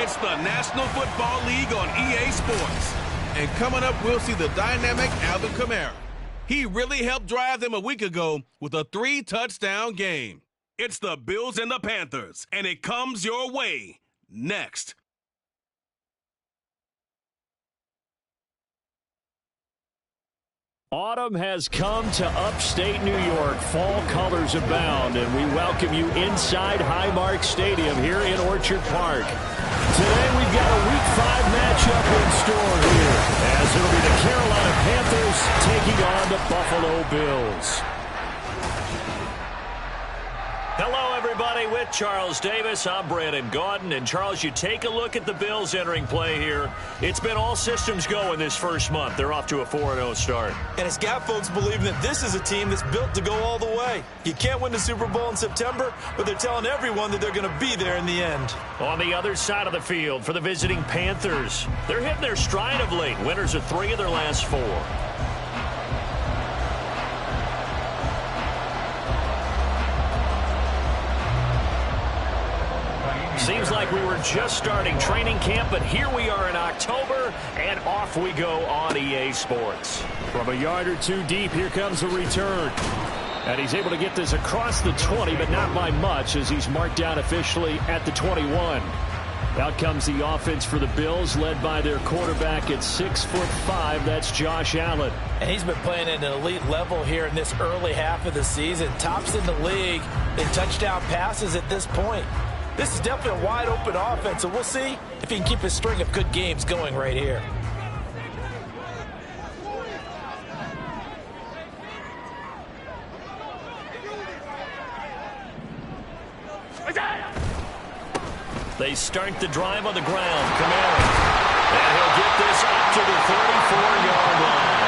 It's the National Football League on EA Sports. And coming up, we'll see the dynamic Alvin Kamara. He really helped drive them a week ago with a 3-touchdown game. It's the Bills and the Panthers, and it comes your way next. Autumn has come to upstate New York. Fall colors abound, and we welcome you inside Highmark Stadium here in Orchard Park. Today we've got a Week 5 matchup in store here, as it'll be the Carolina Panthers taking on the Buffalo Bills. Hello, everybody. With Charles Davis, I'm Brandon Gaudin. And, Charles, you take a look at the Bills entering play here. It's been all systems go in this first month. They're off to a 4-0 start. And it's got folks believing that this is a team that's built to go all the way. You can't win the Super Bowl in September, but they're telling everyone that they're going to be there in the end. On the other side of the field for the visiting Panthers, they're hitting their stride of late. Winners of 3 of their last 4. Seems like we were just starting training camp, but here we are in October, and off we go on EA Sports. From a yard or 2 deep, here comes a return. And he's able to get this across the 20, but not by much, as he's marked down officially at the 21. Out comes the offense for the Bills, led by their quarterback at 6'5". That's Josh Allen. And he's been playing at an elite level here in this early half of the season. Tops in the league in touchdown passes at this point. This is definitely a wide-open offense, so we'll see if he can keep his string of good games going right here. They start the drive on the ground. Kamara. And he'll get this up to the 34-yard line.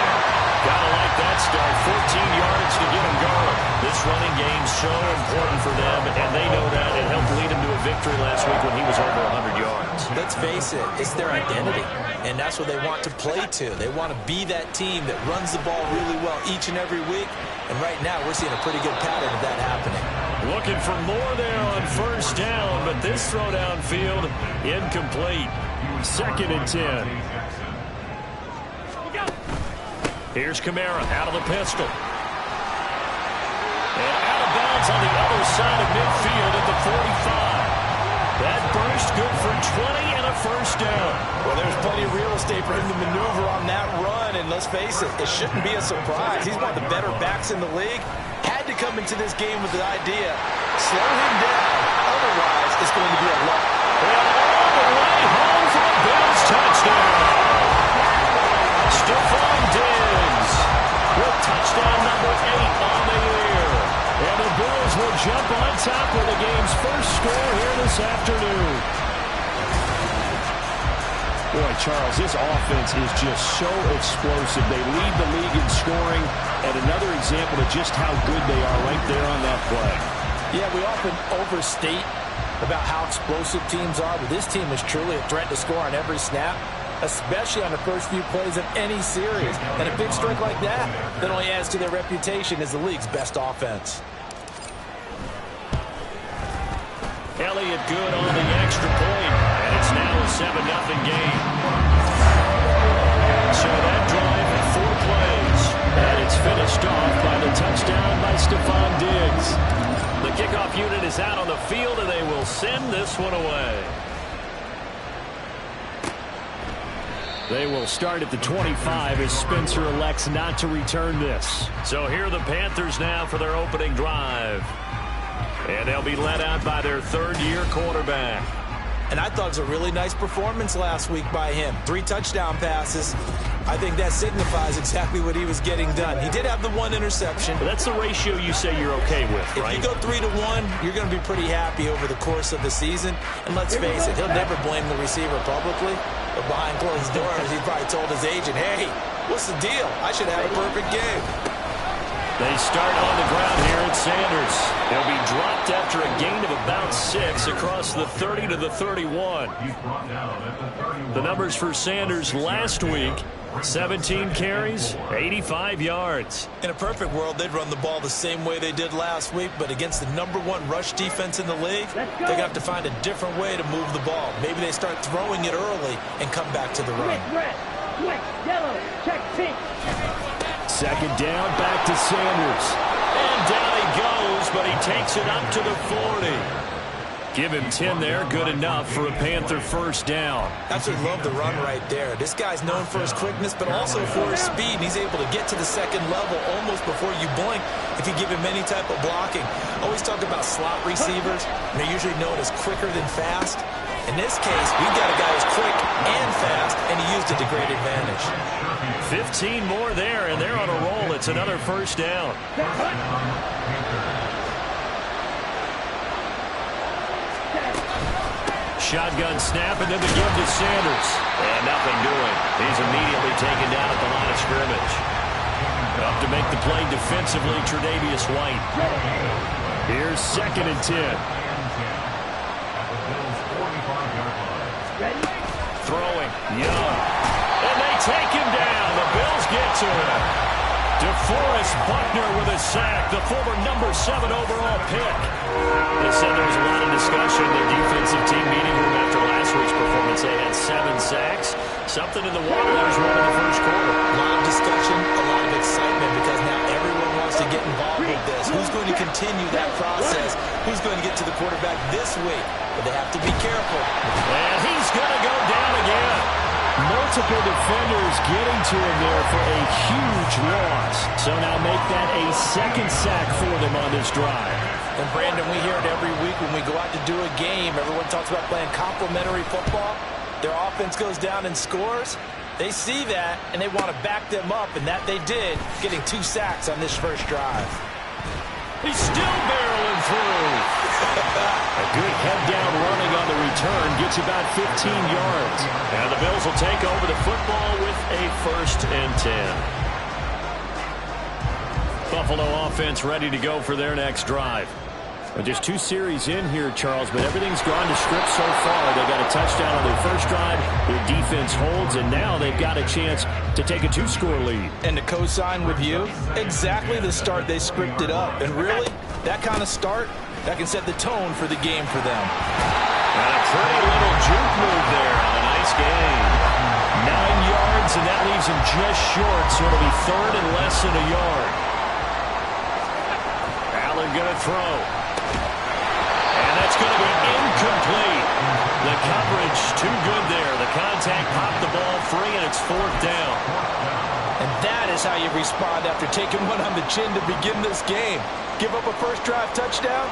Gotta like that start. 14 yards to get him going. This running game's so important for them, and they know that. It helped lead him to a victory last week when he was over 100 yards. Let's face it, it's their identity, and that's what they want to play to. They want to be that team that runs the ball really well each and every week, and right now we're seeing a pretty good pattern of that happening. Looking for more there on first down, but this throw downfield incomplete. 2nd and 10. Here's Kamara out of the pistol. And out of bounds on the other side of midfield at the 45. That burst good for 20 and a first down. Well, there's plenty of real estate for him to maneuver on that run, and let's face it, it shouldn't be a surprise. He's one of the better backs in the league. Had to come into this game with the idea, slow him down, otherwise it's going to be a lot. And all the way home for the Bills touchdown. Stephon Diggs with touchdown number 8 on the year. And the Bills will jump on top with the game's first score here this afternoon. Boy, Charles, this offense is just so explosive. They lead the league in scoring, and another example of just how good they are right there on that play. Yeah, we often overstate about how explosive teams are, but this team is truly a threat to score on every snap, especially on the first few plays of any series. And a big strike like that only adds to their reputation as the league's best offense. Elliott good on the extra point, and it's now a 7-0 game. So that drive at 4 plays, and it's finished off by the touchdown by Stephon Diggs. The kickoff unit is out on the field, and they will send this one away. They will start at the 25 as Spencer elects not to return this. So here are the Panthers now for their opening drive. And they'll be led out by their 3rd-year quarterback. And I thought it was a really nice performance last week by him. 3 touchdown passes. I think that signifies exactly what he was getting done. He did have the 1 interception. But that's the ratio you say you're okay with, right? If you go 3-1, you're going to be pretty happy over the course of the season. And let's face it, he'll never blame the receiver publicly. But behind closed doors, he probably told his agent, hey, what's the deal? I should have a perfect game. They start on the ground here at Sanders. They'll be dropped after a gain of about 6 across the 30 to the 31. The numbers for Sanders last week, 17 carries, 85 yards. In a perfect world, they'd run the ball the same way they did last week, but against the #1 rush defense in the league, they're going to have to find a different way to move the ball. Maybe they start throwing it early and come back to the run. Red, yellow, check pink. Second down, back to Sanders. And down he goes, but he takes it up to the 40. Give him 10 there, good enough for a Panther first down. Absolutely love the run right there. This guy's known for his quickness, but also for his speed. And he's able to get to the second level almost before you blink if you give him any type of blocking. Always talk about slot receivers, and they're usually known as quicker than fast. In this case, we've got a guy who's quick and fast, and he used it to great advantage. 15 more there, and they're on a roll. It's another first down. Shotgun snap, and then the give to Sanders. And nothing doing. He's immediately taken down at the line of scrimmage. Up to make the play defensively, Tre'Davious White. Here's 2nd and 10. Throwing, Young. And they take him down. The Bills get to him. DeForest Buckner with a sack, the former #7 overall pick. They said there was a lot of discussion in their defensive team meeting room after last week's performance. They had 7 sacks. Something in the water. There's one in the first quarter. A lot of discussion, a lot of excitement, because now everyone wants to get involved with this. Who's going to continue that process? Who's going to get to the quarterback this week? But they have to be careful. And he's going to go down again. Multiple defenders getting to him there for a huge loss. So now make that a 2nd sack for them on this drive. And Brandon, we hear it every week when we go out to do a game. Everyone talks about playing complementary football. Their offense goes down and scores. They see that, and they want to back them up, and that they did, getting 2 sacks on this first drive. He's still barreling through. A good head-down running on the return. Gets about 15 yards. And the Bills will take over the football with a 1st and 10. Buffalo offense ready to go for their next drive. Just 2 series in here, Charles, but everything's gone to script so far. They got a touchdown on their first drive. Their defense holds, and now they've got a chance to take a 2-score lead. And to co-sign with you, exactly the start they scripted up. And really, that kind of start, that can set the tone for the game for them. And a pretty little juke move there on a nice gain. 9 yards, and that leaves him just short, so it'll be 3rd and less than a yard. Allen going to throw. And that's going to be incomplete. The coverage too good there. The contact popped the ball free, and it's 4th down. And that is how you respond after taking one on the chin to begin this game. Give up a first drive touchdown,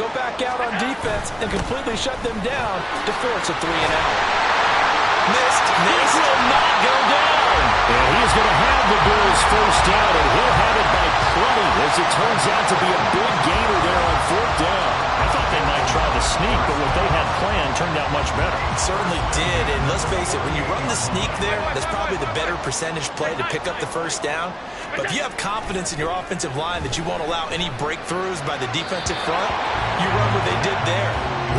go back out on defense, and completely shut them down to force a 3-and-out. Missed. This will not go down. And he's going to have the Bills first down, and he'll have it by plenty, as it turns out to be a big gainer there on 4th down. I thought they might try the sneak, but what they had planned turned out much better. It certainly did, and let's face it, when you run the sneak there, that's probably the better percentage play to pick up the first down. But if you have confidence in your offensive line that you won't allow any breakthroughs by the defensive front, you run what they did there.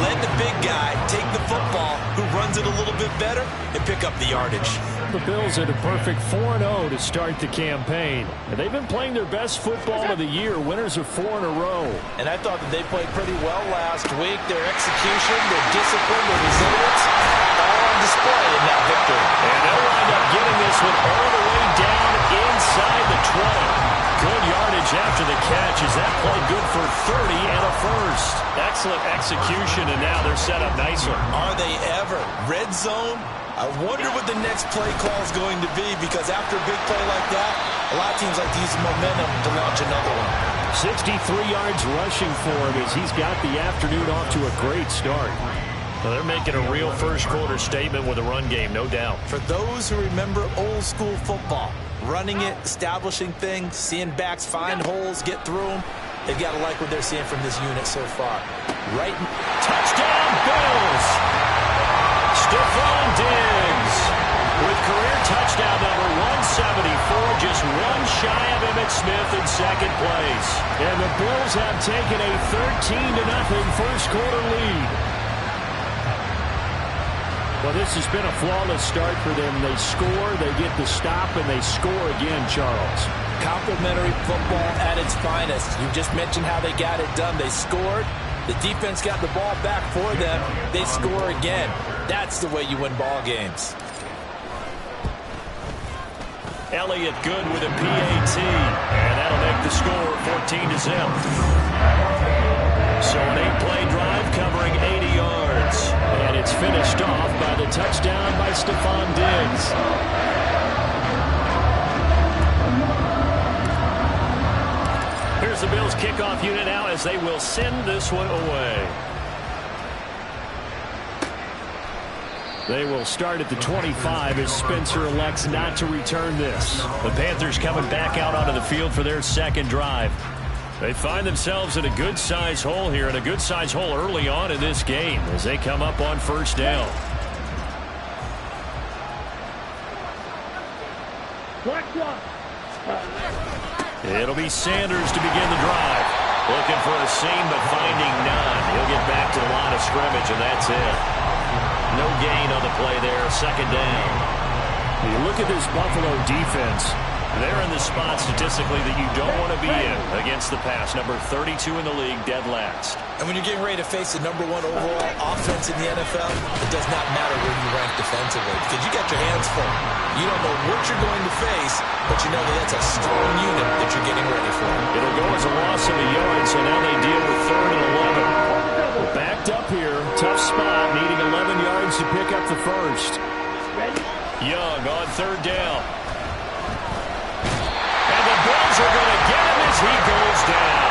Let the big guy take the football, who runs it a little bit better, and pick up the yardage. The Bills had a perfect 4-0 to start the campaign. And they've been playing their best football of the year. Winners of 4 in a row. And I thought that they played pretty well last week. Their execution, their discipline, their resilience, all on display in that victory. And they'll wind up getting this one all the way down inside the 20. Good yardage after the catch. Is that play good for 30 and a first? Excellent execution, and now they're set up nicely. Are they ever? Red zone? I wonder what the next play call is going to be, because after a big play like that, a lot of teams like to use the momentum to launch another one. 63 yards rushing for him as he's got the afternoon off to a great start. Well, they're making a real first-quarter statement with a run game, no doubt. For those who remember old-school football, running it, establishing things, seeing backs find holes, get through them, they've got to like what they're seeing from this unit so far. Right, touchdown, Bills! Stephon Diggs with career touchdown number 174, just one shy of Emmitt Smith in second place. And the Bills have taken a 13-0 first-quarter lead. Well, this has been a flawless start for them. They score, they get the stop, and they score again, Charles. Complementary football at its finest. You just mentioned how they got it done. They scored. The defense got the ball back for them. They score again. That's the way you win ball games. Elliott good with a PAT, and that'll make the score 14-0. So an 8-play drive covering 80 yards, and it's finished off by the touchdown by Stephon Diggs. Here's the Bills kickoff unit now as they will send this one away. They will start at the 25 as Spencer elects not to return this. The Panthers coming back out onto the field for their second drive. They find themselves in a good-sized hole here, and a good-sized hole early on in this game as they come up on first down. It'll be Sanders to begin the drive. Looking for a seam, but finding none. He'll get back to the line of scrimmage, and that's it. No gain on the play there, second down. You look at this Buffalo defense. They're in the spot statistically that you don't want to be in against the pass. Number 32 in the league, dead last. And when you're getting ready to face the #1 overall offense in the NFL, it does not matter where you rank defensively because you got your hands full. You don't know what you're going to face, but you know that that's a strong unit that you're getting ready for. It'll go as a loss of a yard, so now they deal with 3rd and 11. We're backed up here. Tough spot, needing 11 yards to pick up the first. Young on 3rd down. And the Bills are going to get him as he goes down.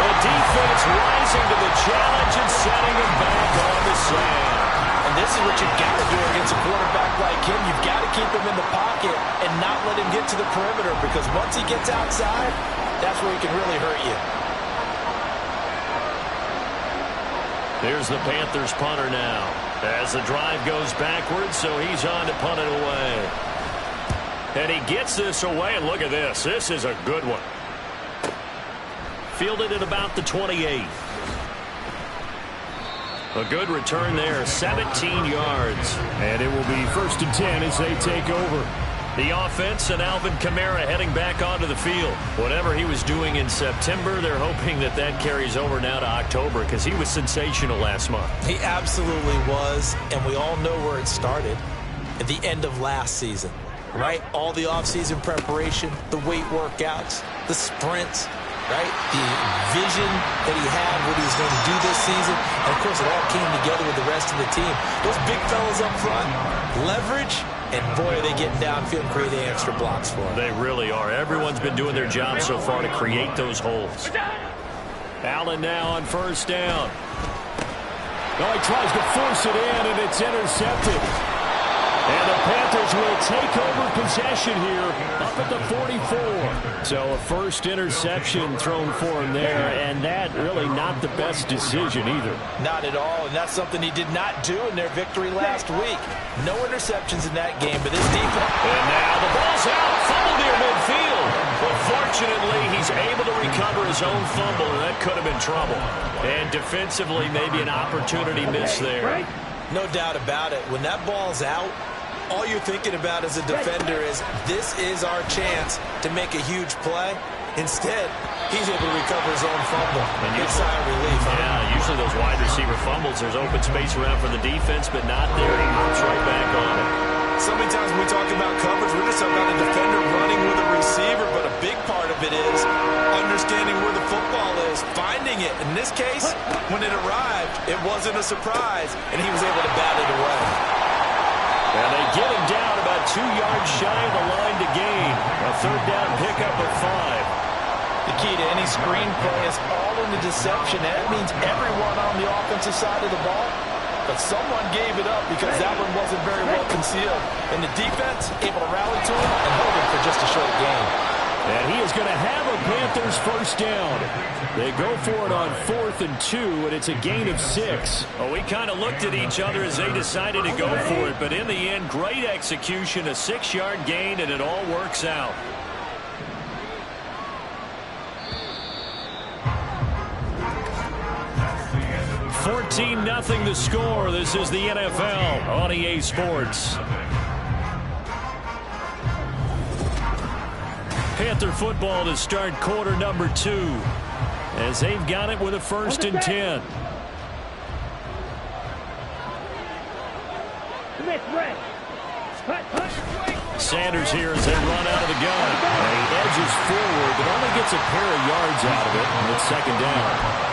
The defense rising to the challenge and setting him back on the sand. And this is what you've got to do against a quarterback like him. You've got to keep him in the pocket and not let him get to the perimeter because once he gets outside, that's where he can really hurt you. Here's the Panthers punter now as the drive goes backwards, so he's on to punt it away. And he gets this away, and look at this. This is a good one. Fielded at about the 28. A good return there, 17 yards. And it will be 1st and 10 as they take over. The offense and Alvin Kamara heading back onto the field. Whatever he was doing in September, they're hoping that that carries over now to October because he was sensational last month. He absolutely was, and we all know where it started at the end of last season, right? All the offseason preparation, the weight workouts, the sprints, right? The vision that he had, what he was going to do this season. And, of course, it all came together with the rest of the team. Those big fellas up front, leverage, and, boy, are they getting downfield and creating extra blocks for him. They really are. Everyone's been doing their job so far to create those holes. Allen now on 1st down. Oh, he tries to force it in, and it's intercepted. And the Panthers will take over possession here up at the 44. So a first interception thrown for him there, and that really not the best decision either. Not at all, and that's something he did not do in their victory last week. No interceptions in that game, but his defense. And now the ball's out, fumble near midfield. But fortunately, he's able to recover his own fumble, and that could have been trouble. And defensively, maybe an opportunity miss there. No doubt about it. When that ball's out, all you're thinking about as a defender is this is our chance to make a huge play. Instead, he's able to recover his own fumble. And it's sigh of relief. Yeah, usually those wide receiver fumbles, there's open space around for the defense, but not there. He moves right back on it. So many times when we talk about coverage, we're just talking about a defender running with a receiver, but a big part of it is understanding where the football is, finding it. In this case, when it arrived, it wasn't a surprise, and he was able to bat it away. And they get him down about 2 yards shy of the line to gain. A 3rd down pickup of 5. The key to any screen play is all in the deception. That means everyone on the offensive side of the ball. But someone gave it up because that one wasn't very well concealed. And the defense able to rally to him and hold him for just a short gain. And he is going to have a Panthers 1st down. They go for it on 4th and 2, and it's a gain of 6. Well, we kind of looked at each other as they decided to go for it, but in the end, great execution, a 6-yard gain, and it all works out. 14-0 the score. This is the NFL on EA Sports. Panther football to start quarter number 2 as they've got it with a 1st and 10. Sanders here as they run out of the gun. He edges forward, but only gets a pair of yards out of it, and it's 2nd down.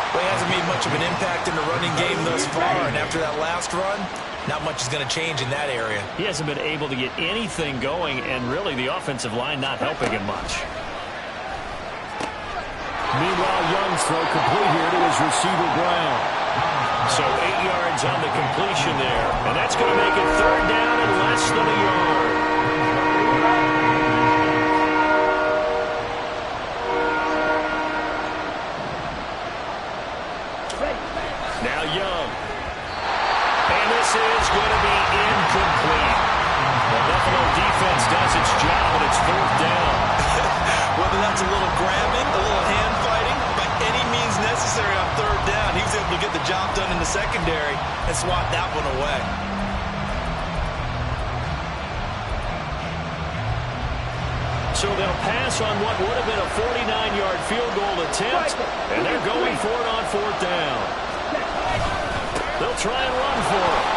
Well, he hasn't made much of an impact in the running game thus far, and after that last run, not much is going to change in that area. He hasn't been able to get anything going, and really the offensive line not helping him much. Meanwhile, Young's throw complete here to his receiver, Brown. So 8 yards on the completion there, and that's going to make it 3rd down and less than a yard. Now Young. And this is going to be incomplete. The Buffalo defense does its job, and it's 4th down. Whether that's a little grabbing, a little hand fighting, by any means necessary on 3rd down, he was able to get the job done in the secondary and swat that one away. So they'll pass on what would have been a 49-yard field goal attempt, and they're going for it on 4th down. They'll try and run for it.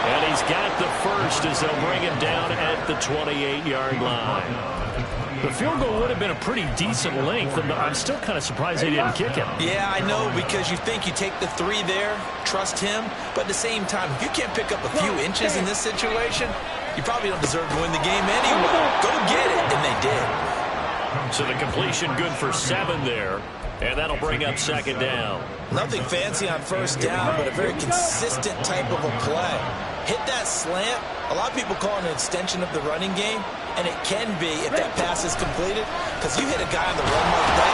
And he's got the first as they'll bring him down at the 28-yard line. The field goal would have been a pretty decent length, and I'm still kind of surprised they didn't kick it. Yeah, I know, because you think you take the 3 there, trust him, but at the same time, if you can't pick up a few inches in this situation, you probably don't deserve to win the game anyway. Go get it, and they did. So the completion good for 7 there, and that'll bring up 2nd down. Nothing fancy on 1st down, but a very consistent type of a play. Hit that slant. A lot of people call it an extension of the running game, and it can be if that pass is completed, because you hit a guy on the run like that,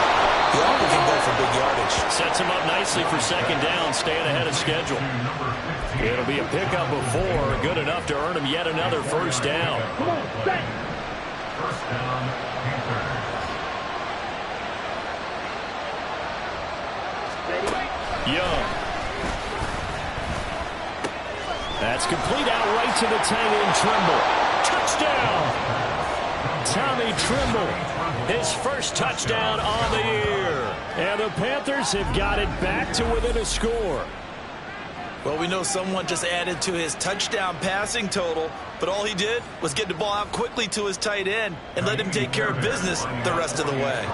you often can go for big yardage. Sets him up nicely for 2nd down, staying ahead of schedule. It'll be a pickup of 4, good enough to earn him yet another 1st down. Young. That's complete out right to the tight end, Trimble. Touchdown! Tommy Trimble, his first touchdown on the year. And the Panthers have got it back to within a score. Well, we know someone just added to his touchdown passing total, but all he did was get the ball out quickly to his tight end and let him take care of business the rest of the way.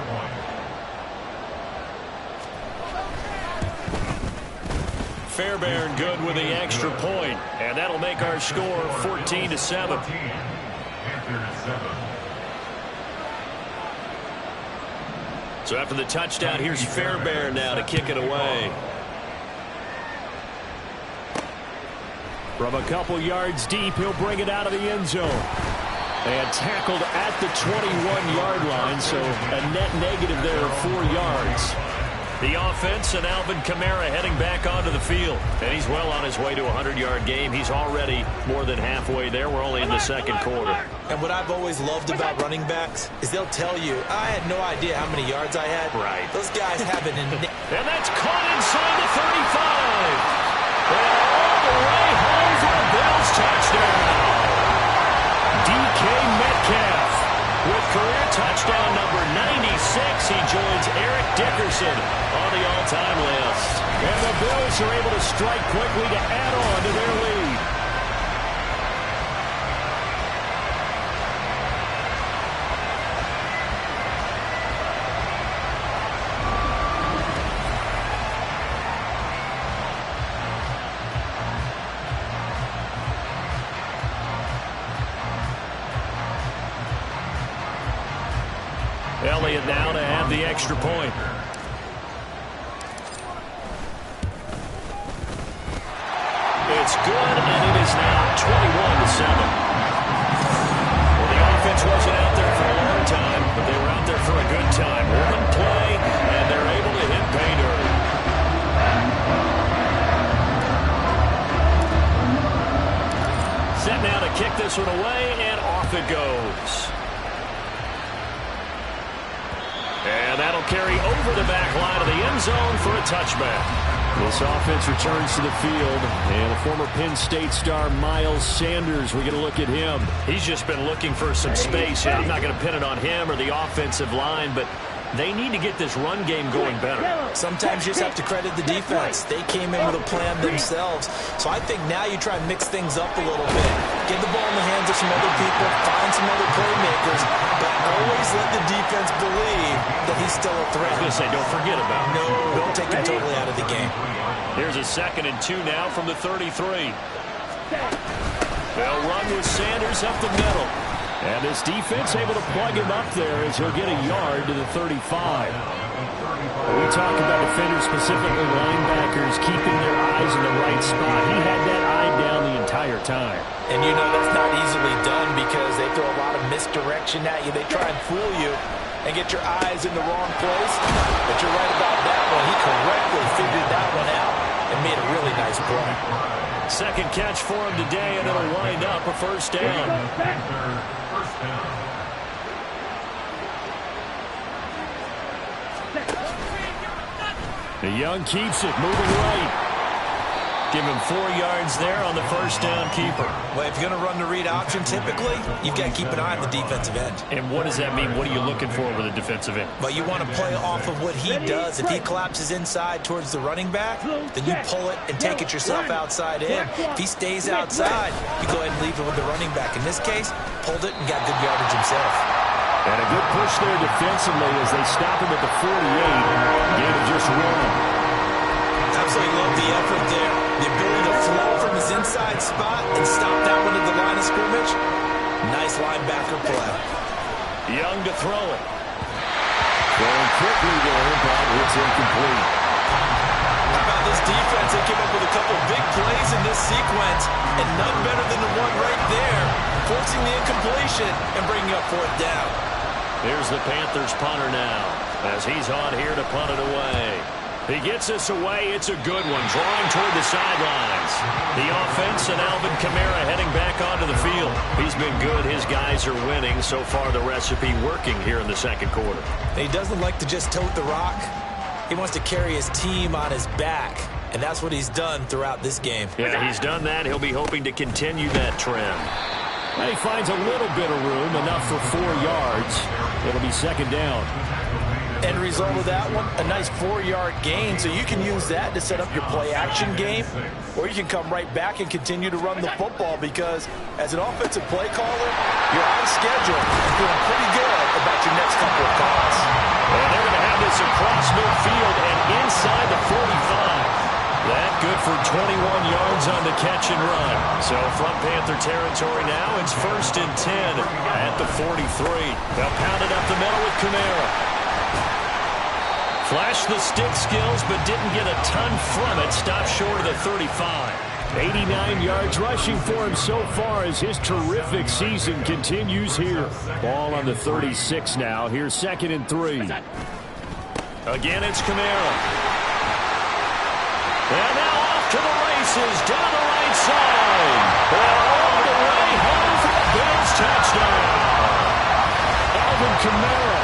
Fairbairn good with the extra point, and that'll make our score 14-7. So after the touchdown, here's Fairbairn now to kick it away. From a couple yards deep, he'll bring it out of the end zone. And tackled at the 21-yard line, so a net negative there of 4 yards. The offense and Alvin Kamara heading back onto the field. And he's well on his way to a 100-yard game. He's already more than halfway there. We're only in the 2nd quarter. And what I've always loved about running backs is they'll tell you, I had no idea how many yards I had. Right. Those guys have it in. And that's caught inside the 35. And all the way home for a Bills touchdown. DK Metcalf with career touchdown number 96. He joins Eric Dickerson on the all-time list. And the Bills are able to strike quickly to add on to their lead. Elliott now to have the extra point. It's good, and it is now 21-7. Well, the offense wasn't out there for a long time, but they were out there for a good time. One play, and they're able to hit pay dirt. Set now to kick this one away, and off it goes. And that'll carry over the back line of the end end zone for a touchback. This offense returns to the field, and a former Penn State star, Miles Sanders, we get a look at him. He's just been looking for some space. I'm not going to pin it on him or the offensive line, but they need to get this run game going better. Sometimes you just have to credit the defense. They came in with a plan themselves. So I think now you try and mix things up a little bit. Get the ball in the hands of some other people, find some other playmakers, but always let the defense believe that he's still a threat. I was going to say, don't forget about him. No, don't take him totally out of the game. Here's a 2nd and 2 now from the 33. They'll run with Sanders up the middle. And this defense able to plug him up there as he'll get a yard to the 35. We talk about defenders, specifically linebackers, keeping their eyes in the right spot. He had that eye down the entire time. And you know that's not easily done because they throw a lot of misdirection at you. They try and fool you and get your eyes in the wrong place. But you're right about that one. He correctly figured that one out and made a really nice play. 2nd catch for him today, and it'll wind up a 1st down. The Young keeps it, moving right. Give him 4 yards there on the 1st down keeper. Well, if you're going to run the read option, typically, you've got to keep an eye on the defensive end. And what does that mean? What are you looking for with a defensive end? Well, you want to play off of what he does. If he collapses inside towards the running back, then you pull it and take it yourself outside in. If he stays outside, you go ahead and leave it with the running back. In this case, pulled it and got good yardage himself. And a good push there defensively as they stop him at the 48. Gave him just one. Absolutely love the effort there. The ability to flow from his inside spot and stop that one at the line of scrimmage. Nice linebacker play. Young to throw it. Going quickly there, but it's incomplete. How about this defense? They came up with a couple big plays in this sequence, and none better than the one right there, forcing the incompletion and bringing up 4th down. Here's the Panthers punter now, as he's on here to punt it away. He gets us away. It's a good one, drawing toward the sidelines. The offense and Alvin Kamara heading back onto the field. He's been good. His guys are winning. So far, the recipe working here in the 2nd quarter. He doesn't like to just tote the rock. He wants to carry his team on his back, and that's what he's done throughout this game. Yeah, he's done that. He'll be hoping to continue that trend. And he finds a little bit of room, enough for 4 yards. It'll be 2nd down. End result of that one, a nice 4-yard gain, so you can use that to set up your play-action game, or you can come right back and continue to run the football because as an offensive play caller, you're on schedule and feeling pretty good about your next couple of calls. And they're going to have this across midfield and inside the 45. That good for 21 yards on the catch and run. So from Panther territory now, it's 1st and 10 at the 43. They'll pound it up the middle with Kamara. Flashed the stick skills, but didn't get a ton from it. Stopped short of the 35. 89 yards rushing for him so far as his terrific season continues here. Ball on the 36 now. Here's 2nd and 3. Again, it's Kamara. And now off to the races, down the right side. And all the way home for the Bills touchdown. Alvin Kamara,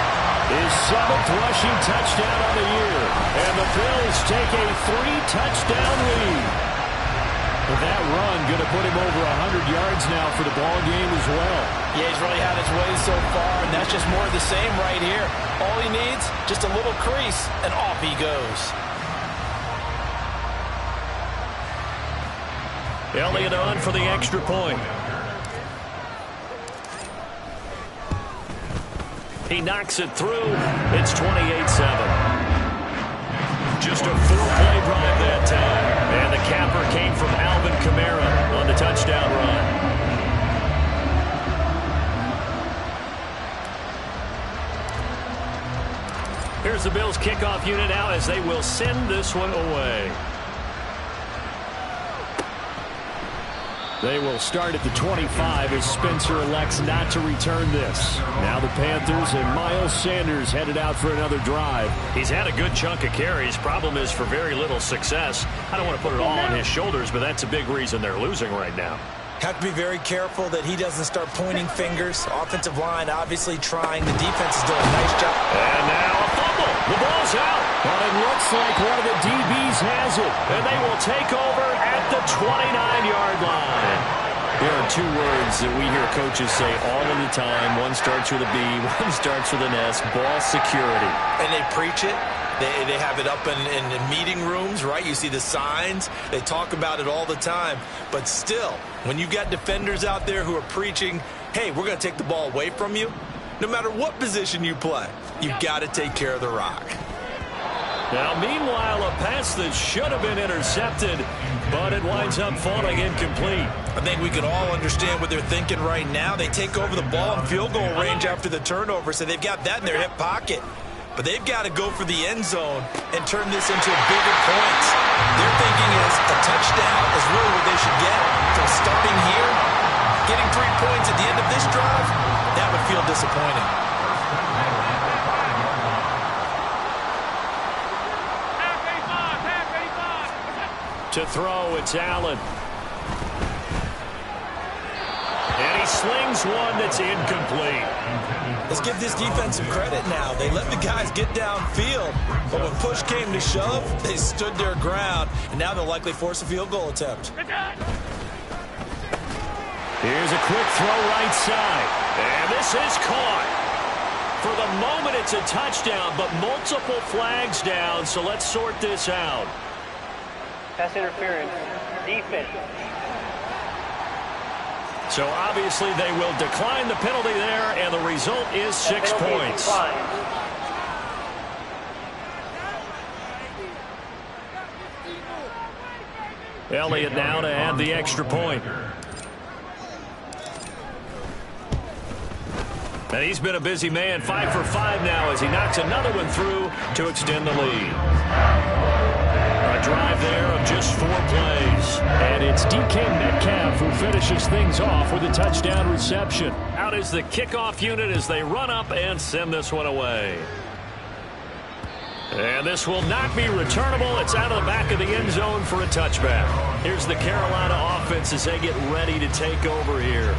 his 7th rushing touchdown on the year. And the Bills take a 3-touchdown lead. That run going to put him over 100 yards now for the ball game as well. Yeah, he's really had his way so far, and that's just more of the same right here. All he needs, just a little crease, and off he goes. Elliott on for the extra point. He knocks it through. It's 28-7. Just a 4-play drive that time. And the capper came from Alvin Kamara on the touchdown run. Here's the Bills kickoff unit now as they will send this one away. They will start at the 25 as Spencer elects not to return this. Now the Panthers and Miles Sanders headed out for another drive. He's had a good chunk of carries. Problem is for very little success. I don't want to put it all on his shoulders, but that's a big reason they're losing right now. Have to be very careful that he doesn't start pointing fingers. Offensive line obviously trying. The defense is doing a nice job. And now a fumble. The ball's out. But it looks Looks like one of the DBs has it, and they will take over at the 29-yard line. There are two words that we hear coaches say all of the time. One starts with a B, one starts with an S, ball security. And they preach it. They have it up in meeting rooms, right? You see the signs. They talk about it all the time. But still, when you've got defenders out there who are preaching, hey, we're going to take the ball away from you, no matter what position you play, you've got to take care of the rock. Now, meanwhile, a pass that should have been intercepted, but it winds up falling incomplete. I think we can all understand what they're thinking right now. They take over the ball in field goal range after the turnover, so they've got that in their hip pocket. But they've got to go for the end zone and turn this into bigger points. Their thinking is a touchdown is really what they should get. So starting here, getting 3 points at the end of this drive, that would feel disappointing. To throw, it's Allen. And he slings one that's incomplete. Let's give this defense some credit now. They let the guys get downfield, but when push came to shove, they stood their ground, and now they'll likely force a field goal attempt. Here's a quick throw right side, and this is caught. For the moment, it's a touchdown, but multiple flags down, so let's sort this out. Pass interference. Defense. So obviously they will decline the penalty there, and the result is 6 points. Elliott now to add the extra point. And he's been a busy man, 5 for 5 now as he knocks another one through to extend the lead. A drive there of just 4 plays. And it's DK Metcalf who finishes things off with a touchdown reception. Out is the kickoff unit as they run up and send this one away. And this will not be returnable. It's out of the back of the end zone for a touchback. Here's the Carolina offense as they get ready to take over here.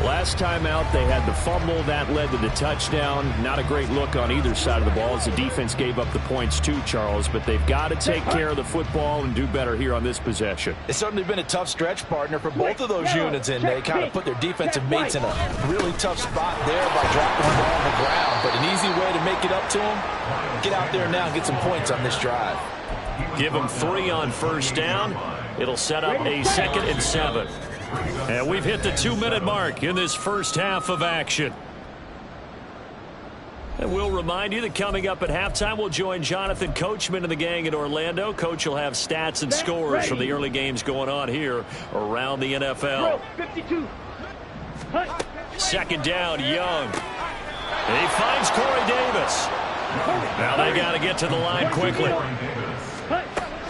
Last time out, they had the fumble. That led to the touchdown. Not a great look on either side of the ball as the defense gave up the points too, Charles. But they've got to take care of the football and do better here on this possession. It's certainly been a tough stretch, partner, for both of those units, and they kind of put their defensive mates in a really tough spot there by dropping the ball on the ground. But an easy way to make it up to them, get out there now and get some points on this drive. Give them 3 on first down. It'll set up a 2nd and 7. And we've hit the 2-minute mark in this first half of action. And we'll remind you that coming up at halftime, we'll join Jonathan Coachman and the gang in Orlando. Coach will have stats and scores from the early games going on here around the NFL. 52. 2nd down, Young. He finds Corey Davis. Now they got to get to the line quickly.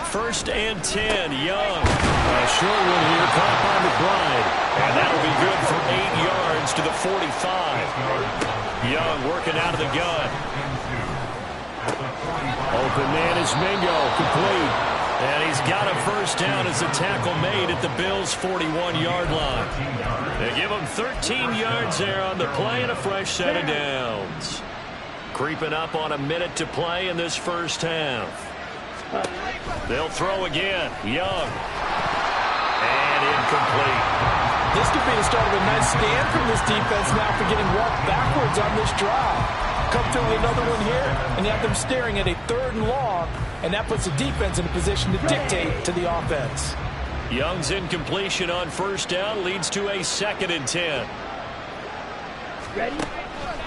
1st and 10, Young. A short one here, caught by McBride. And that'll be good for 8 yards to the 45. Young working out of the gun. Open man is Mingo, complete. And he's got a first down as the tackle made at the Bills' 41-yard line. They give him 13 yards there on the play and a fresh set of downs. Creeping up on a minute to play in this first half. They'll throw again. Young. And incomplete. This could be the start of a nice stand from this defense now for getting walked backwards on this drive. Come through with another one here, and you have them staring at a 3rd and long, and that puts the defense in a position to dictate to the offense. Young's incompletion on first down leads to a 2nd and 10. Ready?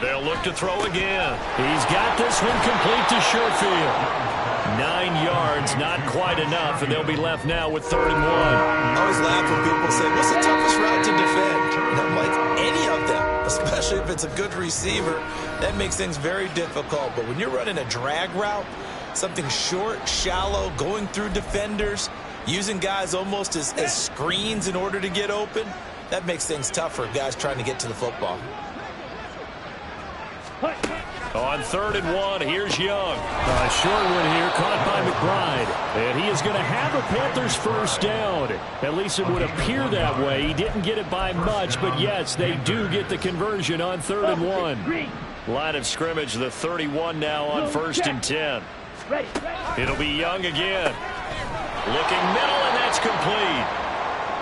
They'll look to throw again. He's got this one complete to Sherfield. 9 yards, not quite enough, and they'll be left now with 3rd and 1. I always laugh when people say, what's the toughest route to defend? And I'm like, any of them, especially if it's a good receiver. That makes things very difficult. But when you're running a drag route, something short, shallow, going through defenders, using guys almost as screens in order to get open, that makes things tough for guys trying to get to the football. On 3rd and 1, here's Young. A short one here, caught by McBride. And he is going to have a Panthers first down. At least it would appear that way. He didn't get it by much, but yes, they do get the conversion on 3rd and 1. Line of scrimmage, the 31 now on 1st and 10. It'll be Young again. Looking middle, and that's complete.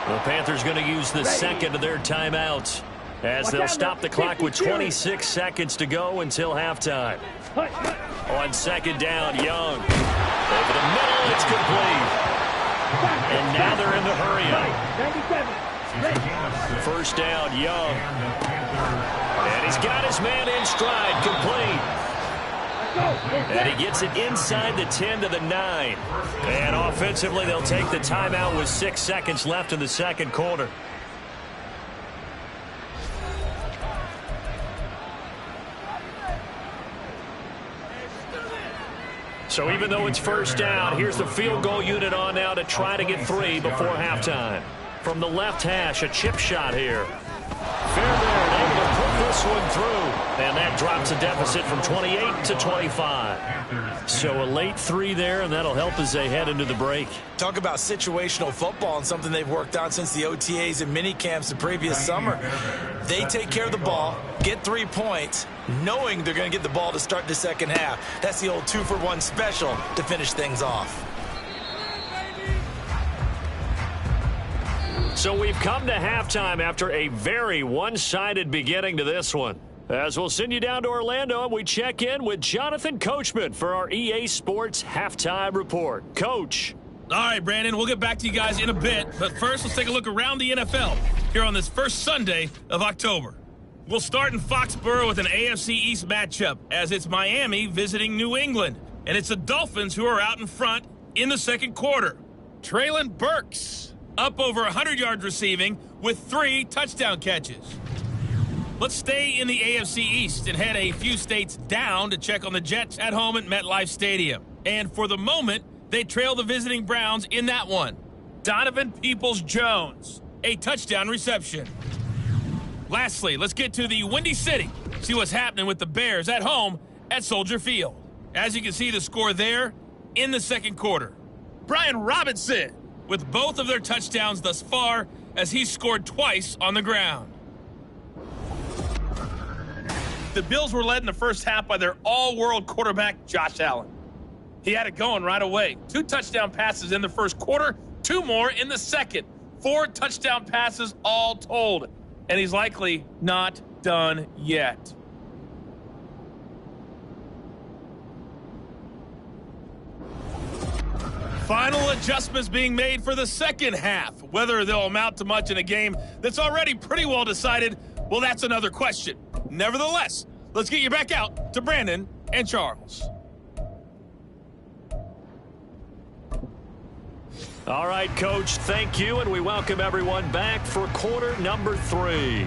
The Panthers going to use the second of their timeouts as they'll stop the clock with 26 seconds to go until halftime. On second down, Young. Over the middle, it's complete. And now they're in the hurry-up. First down, Young. And he's got his man in stride, complete. And he gets it inside the 10 to the 9. And offensively, they'll take the timeout with 6 seconds left in the second quarter. So even though it's first down, here's the field goal unit on now to try to get 3 before halftime. From the left hash, a chip shot here. Fairbairn able to put this one through. And that drops the deficit from 28 to 25. So a late 3 there, and that'll help as they head into the break. Talk about situational football and something they've worked on since the OTAs and mini camps the previous summer. They take care of the ball, get 3 points, knowing they're going to get the ball to start the second half. That's the old 2-for-1 special to finish things off. So we've come to halftime after a very one-sided beginning to this one. As we'll send you down to Orlando, and we check in with Jonathan Coachman for our EA Sports Halftime Report. Coach. All right, Brandon, we'll get back to you guys in a bit. But first, let's take a look around the NFL here on this first Sunday of October. We'll start in Foxborough with an AFC East matchup as it's Miami visiting New England. And it's the Dolphins who are out in front in the second quarter. Traylon Burks up over 100 yards receiving with 3 touchdown catches. Let's stay in the AFC East and head a few states down to check on the Jets at home at MetLife Stadium. And for the moment, they trail the visiting Browns in that one. Donovan Peoples-Jones, a touchdown reception. Lastly, let's get to the Windy City, see what's happening with the Bears at home at Soldier Field. As you can see, the score there in the second quarter. Brian Robinson with both of their touchdowns thus far as he scored twice on the ground. The Bills were led in the first half by their all-world quarterback, Josh Allen. He had it going right away. 2 touchdown passes in the first quarter, 2 more in the second. 4 touchdown passes all told. And he's likely not done yet. Final adjustments being made for the second half. Whether they'll amount to much in a game that's already pretty well decided, well, that's another question. Nevertheless, let's get you back out to Brandon and Charles. All right, Coach, thank you, and we welcome everyone back for quarter number 3.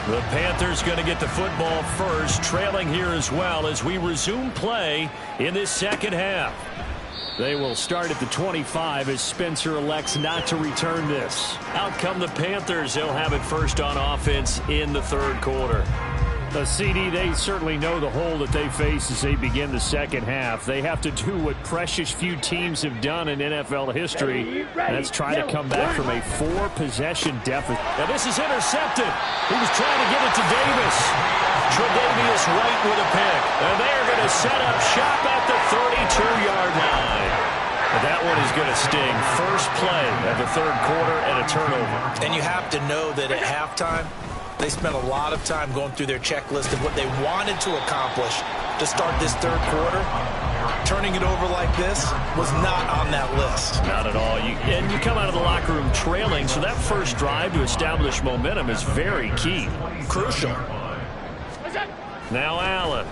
The Panthers going to get the football first, trailing here as well as we resume play in this second half. They will start at the 25 as Spencer elects not to return this. Out come the Panthers. They'll have it first on offense in the third quarter. The CD, they certainly know the hole that they face as they begin the second half. They have to do what precious few teams have done in NFL history. That's try to come back from a 4-possession deficit. Now this is intercepted. He was trying to get it to Davis. Tre'Davious White with a pick. And they're going to set up shop at the 32-yard line. And that one is going to sting. First play of the third quarter and a turnover. And you have to know that at halftime, they spent a lot of time going through their checklist of what they wanted to accomplish to start this third quarter. Turning it over like this was not on that list. Not at all. And you come out of the locker room trailing, so that first drive to establish momentum is very key. Crucial. Now Allen.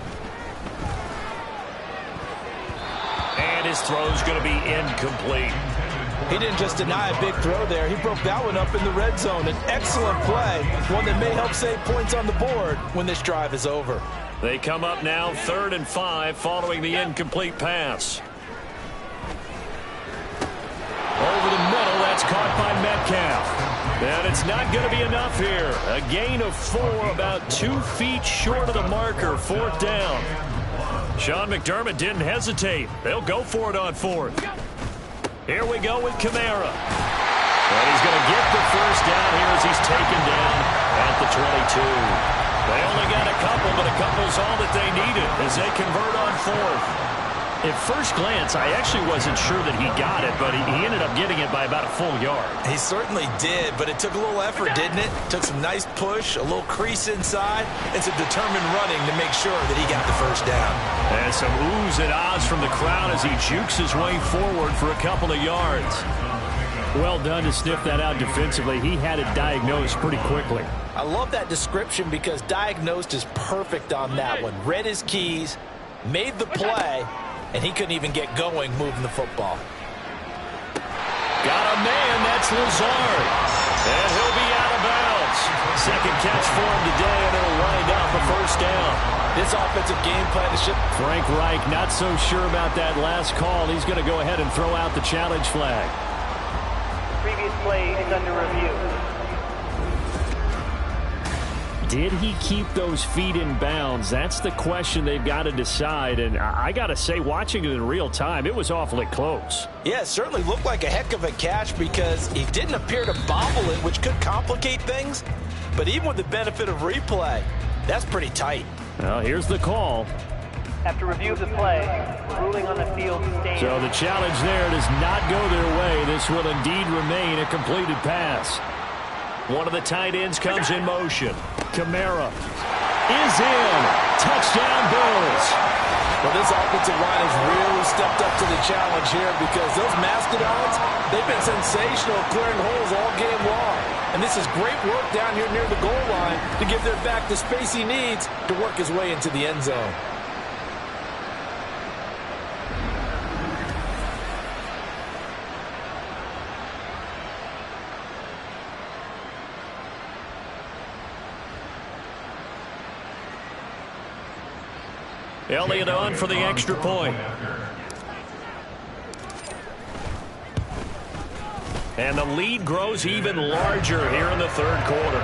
And his throw's going to be incomplete. He didn't just deny a big throw there. He broke that one up in the red zone. An excellent play, one that may help save points on the board when this drive is over. They come up now 3rd and 5 following the incomplete pass. Over the middle, that's caught by Metcalf. And it's not going to be enough here. A gain of 4, about 2 feet short of the marker, 4th down. Sean McDermott didn't hesitate. They'll go for it on 4th. Here we go with Kamara. And he's going to get the first down here as he's taken down at the 22. They only got a couple, but a couple's all that they needed as they convert on fourth. At first glance, I actually wasn't sure that he got it, but he ended up getting it by about a full yard. He certainly did, but it took a little effort, didn't it? Took some nice push, a little crease inside, and some determined running to make sure that he got the first down. And some oohs and ahs from the crowd as he jukes his way forward for a couple of yards. Well done to sniff that out defensively. He had it diagnosed pretty quickly. I love that description because diagnosed is perfect on that one. Read his keys, made the play, and he couldn't even get going moving the football. Got a man, that's Lazard. And he'll be out of bounds. Second catch for him today, and it'll wind up a first down. This offensive game plan is Frank Reich not so sure about that last call. He's going to go ahead and throw out the challenge flag. Previous play is under review. Did he keep those feet in bounds? That's the question they've got to decide. And I got to say, watching it in real time, it was awfully close. Yeah, it certainly looked like a heck of a catch because he didn't appear to bobble it, which could complicate things. But even with the benefit of replay, that's pretty tight. Well, here's the call. After review of the play, ruling on the field stands. So the challenge there does not go their way. This will indeed remain a completed pass. One of the tight ends comes in motion. Kamara is in. Touchdown, Bills. Well, this offensive line has really stepped up to the challenge here because those Mastodons, they've been sensational clearing holes all game long. And this is great work down here near the goal line to give their back the space he needs to work his way into the end zone. Elliott on for the extra point. And the lead grows even larger here in the third quarter.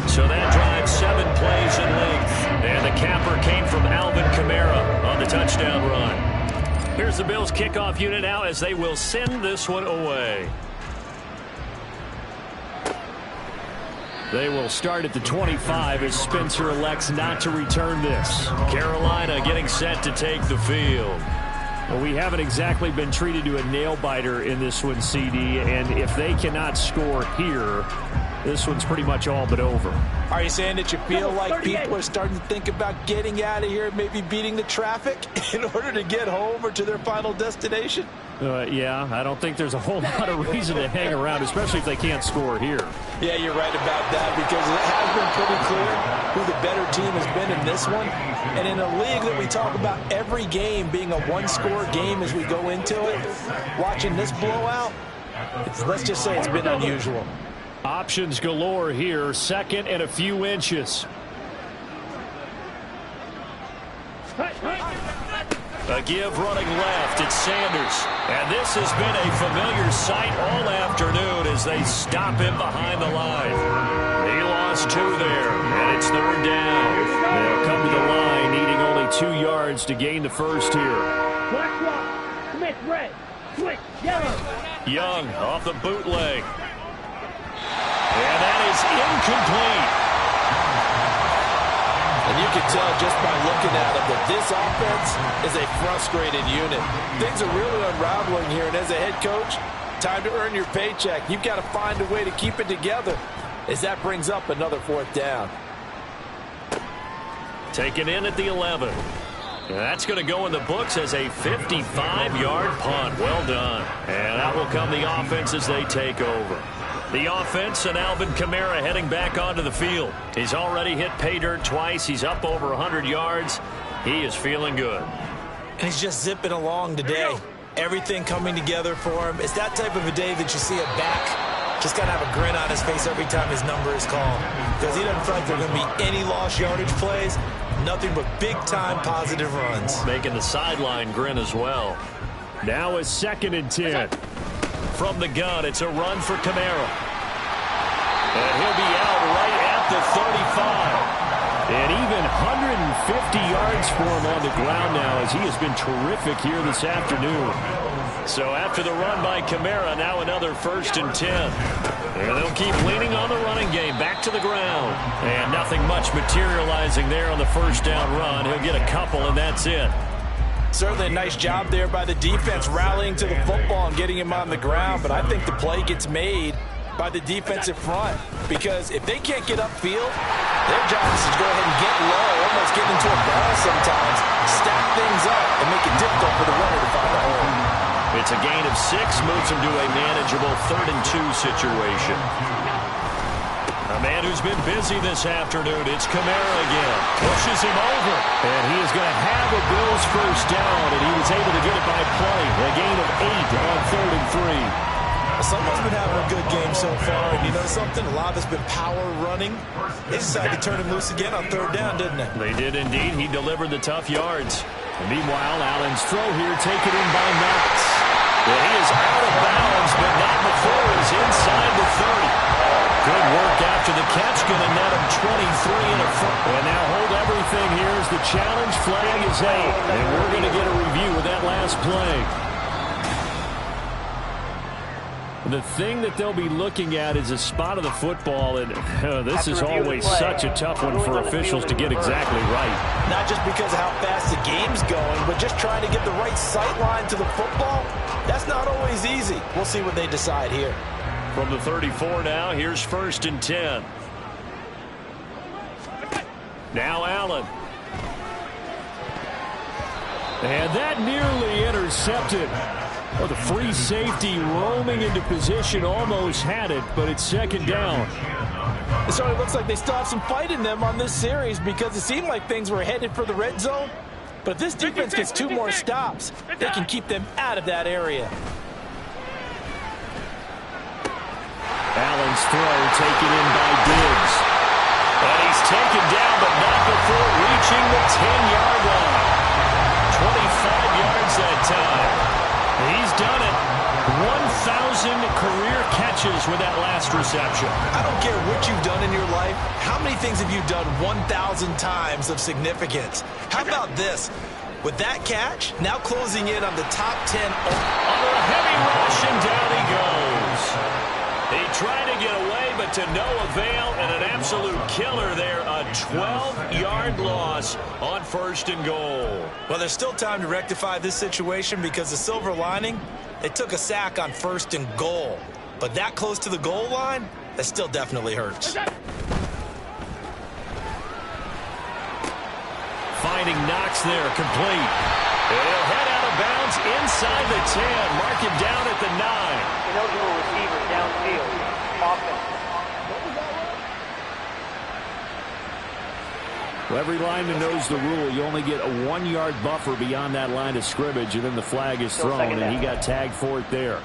So that drives 7 plays in length. And the capper came from Alvin Kamara on the touchdown run. Here's the Bills kickoff unit now as they will send this one away. They will start at the 25 as Spencer elects not to return this. Carolina getting set to take the field. Well, we haven't exactly been treated to a nail-biter in this one, CD, and if they cannot score here, this one's pretty much all but over. Are you saying that you feel like people are starting to think about getting out of here, maybe beating the traffic in order to get home or to their final destination? Yeah, I don't think there's a whole lot of reason to hang around, especially if they can't score here. Yeah, you're right about that because it has been pretty clear who the better team has been in this one. And in a league that we talk about every game being a one-score game as we go into it, watching this blowout, let's just say it's been unusual. Options galore here, second and a few inches. A give running left, it's Sanders. And this has been a familiar sight all afternoon as they stop him behind the line. He lost 2 there, and it's third down. They'll come to the line, needing only 2 yards to gain the first here. Black block. Smith red. Switch yellow. Young off the bootleg. And that is incomplete. And you can tell just by looking at them that this offense is a frustrated unit. Things are really unraveling here, and as a head coach, time to earn your paycheck. You've got to find a way to keep it together as that brings up another 4th down. Taken in at the 11. And that's going to go in the books as a 55-yard punt. Well done. And out will come the offense as they take over. The offense and Alvin Kamara heading back onto the field. He's already hit pay dirt twice. He's up over 100 yards. He is feeling good. And he's just zipping along today. Everything coming together for him. It's that type of a day that you see a back just got to have a grin on his face every time his number is called. Because he doesn't feel like there are going to be any lost yardage plays. Nothing but big-time positive runs. Making the sideline grin as well. Now is 2nd and 10. From the gun, it's a run for Kamara. And he'll be out right at the 35. And even 150 yards for him on the ground now as he has been terrific here this afternoon. So after the run by Kamara, now another 1st and 10. And they'll keep leaning on the running game. Back to the ground. And nothing much materializing there on the 1st down run. He'll get a couple, and that's it. Certainly a nice job there by the defense, rallying to the football and getting him on the ground. But I think the play gets made by the defensive front, because if they can't get upfield, their job is to go ahead and get low, almost get into a ball sometimes, stack things up, and make it difficult for the runner to find a hole. It's a gain of 6, moves him to a manageable 3rd and 2 situation. A man who's been busy this afternoon, it's Kamara again. Pushes him over, and he is going to have a Bills 1st down, and he was able to get it by play. A gain of 8 on 3rd and 3. Someone's been having a good game so far, and you know something? A lot of it's been power running. They decided to turn him loose again on 3rd down, didn't they? They did indeed. He delivered the tough yards. And meanwhile, Allen's throw here taken in by Knox. And he is out of bounds, but not before he's inside the 30. Good work after the catch, going to net him 23 and a foot. And now hold everything here as the challenge flag is out. And we're going to get a review of that last play. The thing that they'll be looking at is a spot of the football, and this is always such a tough one for officials to get exactly right. Not just because of how fast the game's going, but just trying to get the right sight line to the football. That's not always easy. We'll see what they decide here. From the 34 now, here's 1st and 10. Now Allen. And that nearly intercepted. Oh, the free safety roaming into position almost had it, but it's 2nd down. It certainly looks like they still have some fight in them on this series, because it seemed like things were headed for the red zone. But if this defense gets 2 more stops, they can keep them out of that area. Allen's throw taken in by Diggs. And he's taken down, but not before reaching the 10-yard line. 25 yards that time. He's done it. 1,000 career catches with that last reception. I don't care what you've done in your life. How many things have you done 1,000 times of significance? How about this? With that catch, now closing in on the top 10. Under a heavy rush, and down he goes. He tried to get away, but to no avail, and an absolute killer there. A 12-yard loss on 1st and goal. Well, there's still time to rectify this situation, because the silver lining, they took a sack on 1st and goal. But that close to the goal line, that still definitely hurts. Finding Knox there, complete. And he'll head out of bounds inside the 10. Mark him down at the 9. Ineligible receiver downfield. Offense. Well, every lineman knows the rule. You only get a 1-yard buffer beyond that line of scrimmage, and then the flag is thrown, and he got tagged for it there.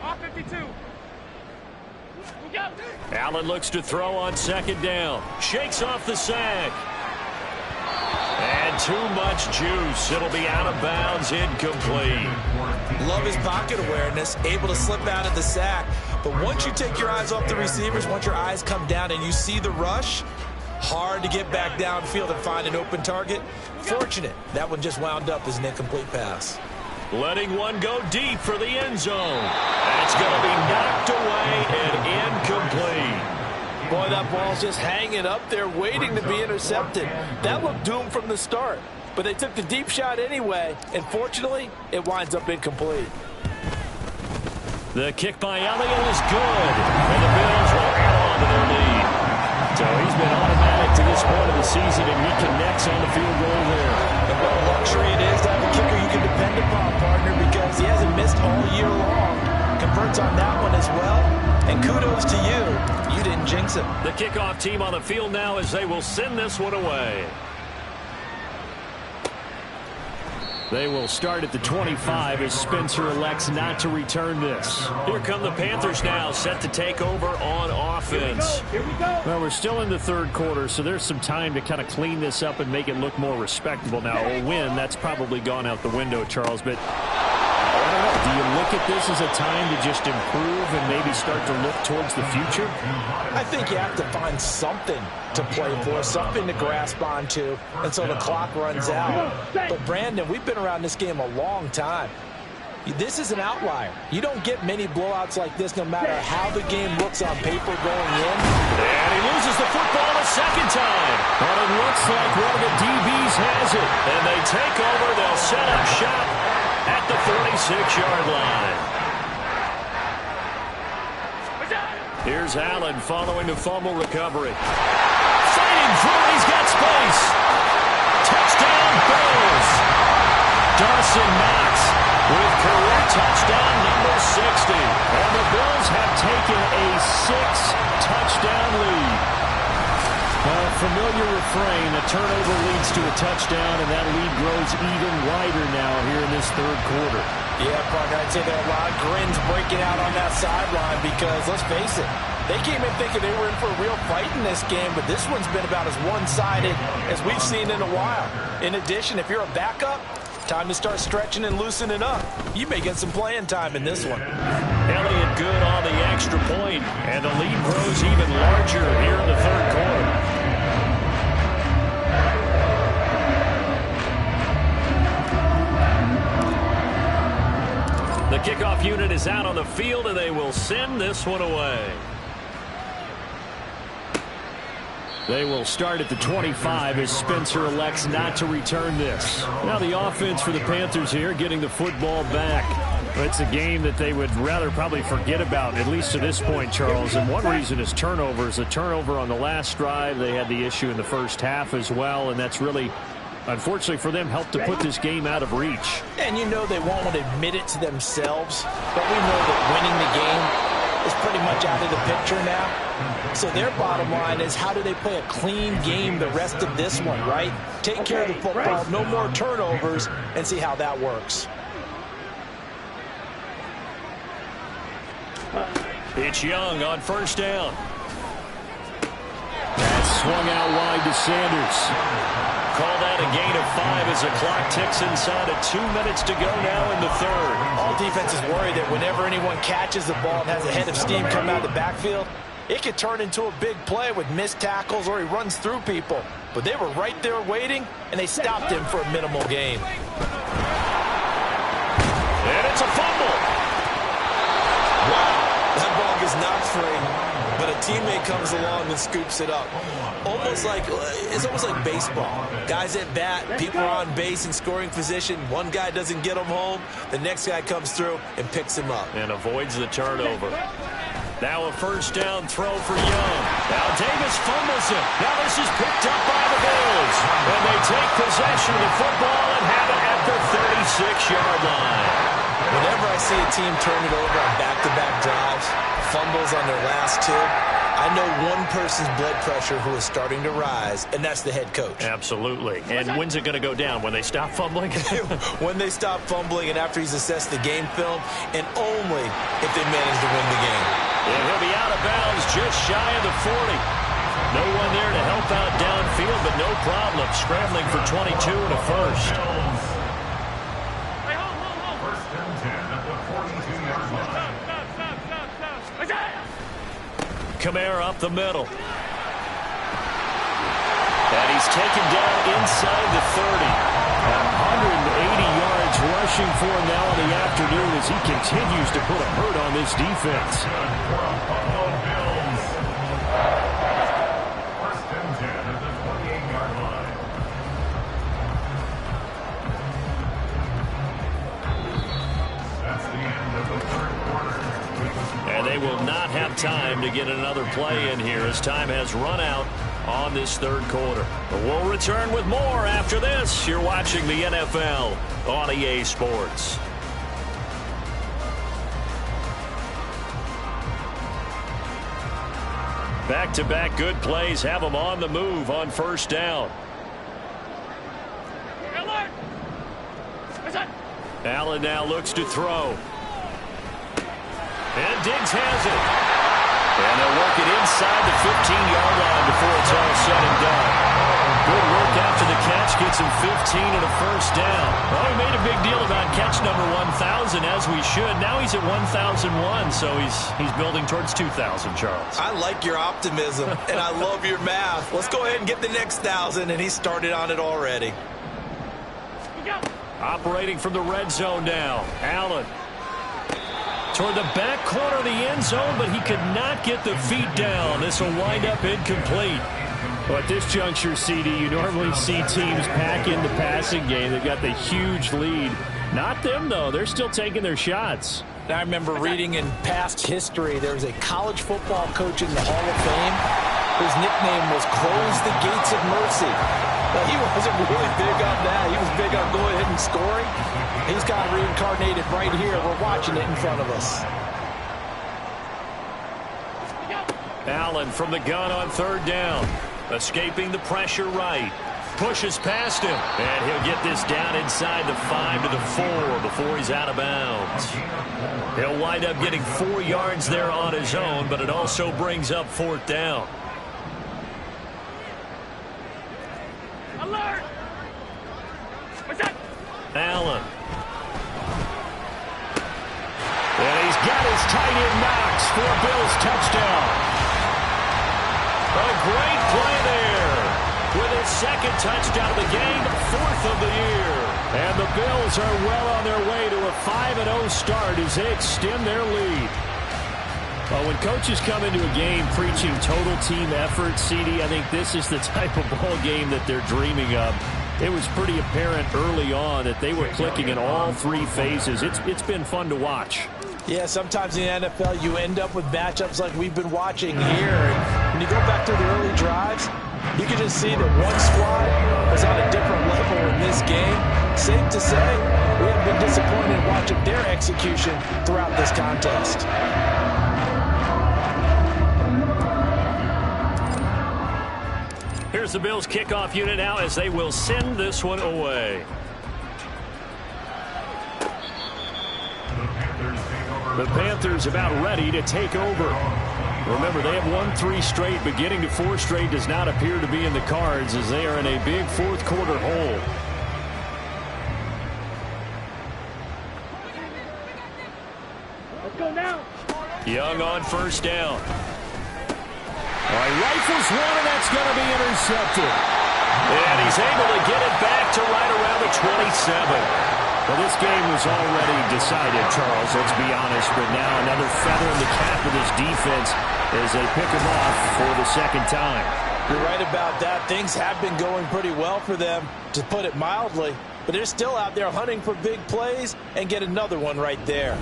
Off 52. Allen looks to throw on 2nd down. Shakes off the sack. And too much juice. It'll be out of bounds, incomplete. Love his pocket awareness, able to slip out of the sack. But once you take your eyes off the receivers, once your eyes come down and you see the rush, hard to get back downfield and find an open target. Fortunate, that one just wound up as an incomplete pass. Letting one go deep for the end zone. That's going to be knocked away and incomplete. Boy, that ball's just hanging up there waiting to be intercepted. That looked doomed from the start. But they took the deep shot anyway, and fortunately, it winds up incomplete. The kick by Elliott is good, and the Bills will add on to their lead. So he's been automatic to this point of the season, and he connects on the field goal there. And what a luxury it is to have a kicker you can depend upon, partner, because he hasn't missed all year long. Converts on that one as well, and kudos to you. You didn't jinx it. The kickoff team on the field now as they will send this one away. They will start at the 25 as Spencer elects not to return this. Here come the Panthers now, set to take over on offense. Here we go. Well, we're still in the 3rd quarter, so there's some time to kind of clean this up and make it look more respectable. Now, a win, that's probably gone out the window, Charles, but don't know. Do you look at this as a time to just improve and maybe start to look towards the future? I think you have to find something to play for, something to grasp onto until the clock runs out. But, Brandon, we've been around this game a long time. This is an outlier. You don't get many blowouts like this no matter how the game looks on paper going in. And he loses the football a second time. And it looks like one of the DBs has it. And they take over. They'll set up shop at the 46-yard line. Here's Allen following the fumble recovery. Fighting through. He's got space. Touchdown, Bills. Dawson Knox with career touchdown number 60. And the Bills have taken a 6-touchdown lead. A familiar refrain, a turnover leads to a touchdown, and that lead grows even wider now here in this third quarter. Yeah, Parker, I'd say there are a lot of grins breaking out on that sideline because, let's face it, they came in thinking they were in for a real fight in this game, but this one's been about as one-sided as we've seen in a while. In addition, if you're a backup, time to start stretching and loosening up. You may get some playing time in this one. Elliott good on the extra point, and the lead grows even larger here in the third quarter. The kickoff unit is out on the field, and they will send this one away. They will start at the 25 as Spencer elects not to return this. Now the offense for the Panthers here getting the football back. It's a game that they would rather probably forget about, at least to this point, Charles. And one reason is turnovers. A turnover on the last drive. They had the issue in the first half as well, and that's really, unfortunately for them, helped to put this game out of reach. And you know they won't admit it to themselves, but we know that winning the game is pretty much out of the picture now. So their bottom line is, how do they play a clean game the rest of this one, right? Take care of the football, no more turnovers, and see how that works. It's Young on first down. That's swung out wide to Sanders. Call that a gain of 5 as the clock ticks inside of 2 minutes to go now in the third. All defenses worry that whenever anyone catches the ball and has a head of steam come out of the backfield, it could turn into a big play with missed tackles or he runs through people. But they were right there waiting, and they stopped him for a minimal gain. And it's a fumble. Wow, that ball gets knocked free, but a teammate comes along and scoops it up. It's almost like baseball. Guys at bat, people are on base in scoring position. One guy doesn't get him home. The next guy comes through and picks him up. And avoids the turnover. Now a first down throw for Young. Now Davis fumbles it. Now this is picked up by the Bills. And they take possession of the football and have it at the 36-yard line. Whenever I see a team turn it over on back-to-back drives, fumbles on their last two, I know one person's blood pressure who is starting to rise, and that's the head coach. Absolutely. And when's it going to go down? When they stop fumbling? When they stop fumbling and after he's assessed the game film, and only if they manage to win the game. And he'll be out of bounds just shy of the 40. No one there to help out downfield, but no problem scrambling for 22 and a first. Kamara up the middle. And he's taken down inside the 30. 180 yards rushing for him now in the afternoon as he continues to put a hurt on this defense. And they will not have time to get another play in here as time has run out on this third quarter. But we'll return with more after this. You're watching the NFL on EA Sports. Back-to-back good plays have them on the move on first down. Allen now looks to throw. And Diggs has it. And they'll work it inside the 15-yard line before it's all said and done. Good work after the catch. Gets him 15 and a first down. Well, we made a big deal about catch number 1,000, as we should. Now he's at 1,001, so he's building towards 2,000, Charles. I like your optimism, and I love your math. Let's go ahead and get the next 1,000, and he started on it already. Operating from the red zone now. Allen toward the back corner of the end zone, but he could not get the feet down. This will wind up incomplete. Well, at this juncture, CD, you normally see teams pack in the passing game. They've got the huge lead. Not them, though. They're still taking their shots. I remember reading in past history, there was a college football coach in the Hall of Fame whose nickname was Close the Gates of Mercy. Now, he wasn't really big on that. He was big on going ahead and scoring. He's got reincarnated right here. We're watching it in front of us. Allen from the gun on third down. Escaping the pressure right. Pushes past him. And he'll get this down inside the 5 to the 4 before he's out of bounds. He'll wind up getting 4 yards there on his own, but it also brings up fourth down. Alert! What's that? Allen. And he's got his tight end Knox for a Bills touchdown. A great play there with his second touchdown of the game, 4th of the year. And the Bills are well on their way to a 5-0 start as they extend their lead. Well, when coaches come into a game preaching total team effort, CD, I think this is the type of ball game that they're dreaming of. It was pretty apparent early on that they were clicking in all 3 phases. It's been fun to watch. Yeah, sometimes in the NFL you end up with matchups like we've been watching here. And when you go back to the early drives, you can just see that one squad is on a different level in this game. Safe to say, we have been disappointed watching their execution throughout this contest. Here's the Bills kickoff unit now as they will send this one away. The Panthers about ready to take over. Remember, they have won 3 straight, but getting to 4 straight does not appear to be in the cards as they are in a big fourth quarter hole. Let's go now. Young on first down. Rifles one, and that's going to be intercepted. And he's able to get it back to right around the 27. Well, this game was already decided, Charles, let's be honest, but now another feather in the cap of this defense as they pick him off for the second time. You're right about that. Things have been going pretty well for them, to put it mildly, but they're still out there hunting for big plays and get another one right there.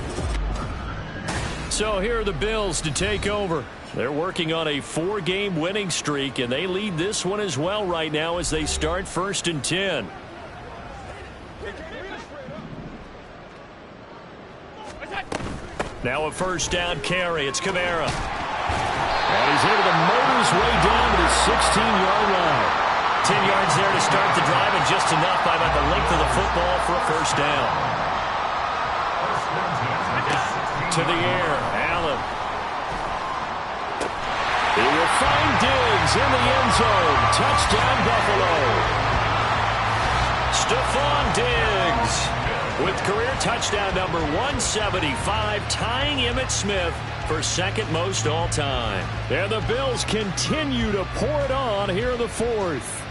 So here are the Bills to take over. They're working on a 4-game winning streak, and they lead this one as well right now as they start 1st and 10. Now a first down carry. It's Kamara. And he's able to motor his way down to the 16-yard line. 10 yards there to start the drive, and just enough by about the length of the football for a first down. To the air, Allen. He will find Diggs in the end zone. Touchdown, Buffalo. Stephon Diggs with career touchdown number 175, tying Emmitt Smith for second most all time. And the Bills continue to pour it on here in the 4th.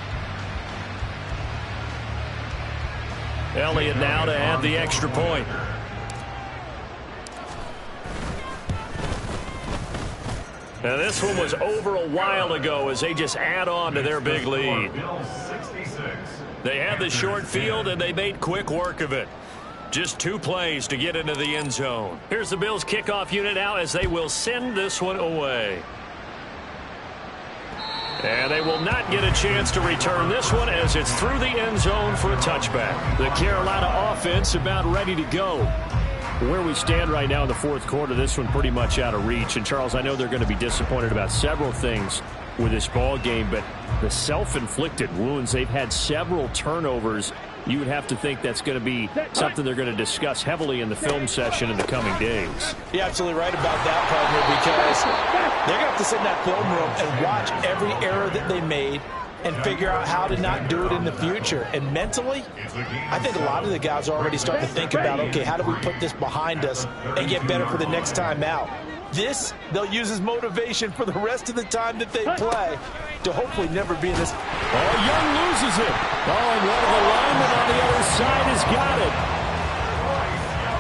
Elliott now to add the extra point. Now this one was over a while ago as they just add on to their big lead. They had the short field and they made quick work of it. Just 2 plays to get into the end zone. Here's the Bills kickoff unit now as they will send this one away. And they will not get a chance to return this one as it's through the end zone for a touchback. The Carolina offense about ready to go. Where we stand right now in the 4th quarter, this one pretty much out of reach. And, Charles, I know they're going to be disappointed about several things with this ball game, but the self-inflicted wounds, they've had several turnovers. You would have to think that's going to be something they're going to discuss heavily in the film session in the coming days. You're absolutely right about that, partner, because they're going to have to sit in that film room and watch every error that they made, and figure out how to not do it in the future. And mentally, I think a lot of the guys are already starting to think about, okay, how do we put this behind us and get better for the next time out? This, they'll use as motivation for the rest of the time that they play to hopefully never be in this. Oh, Young loses it. Oh, and one of the linemen on the other side has got it.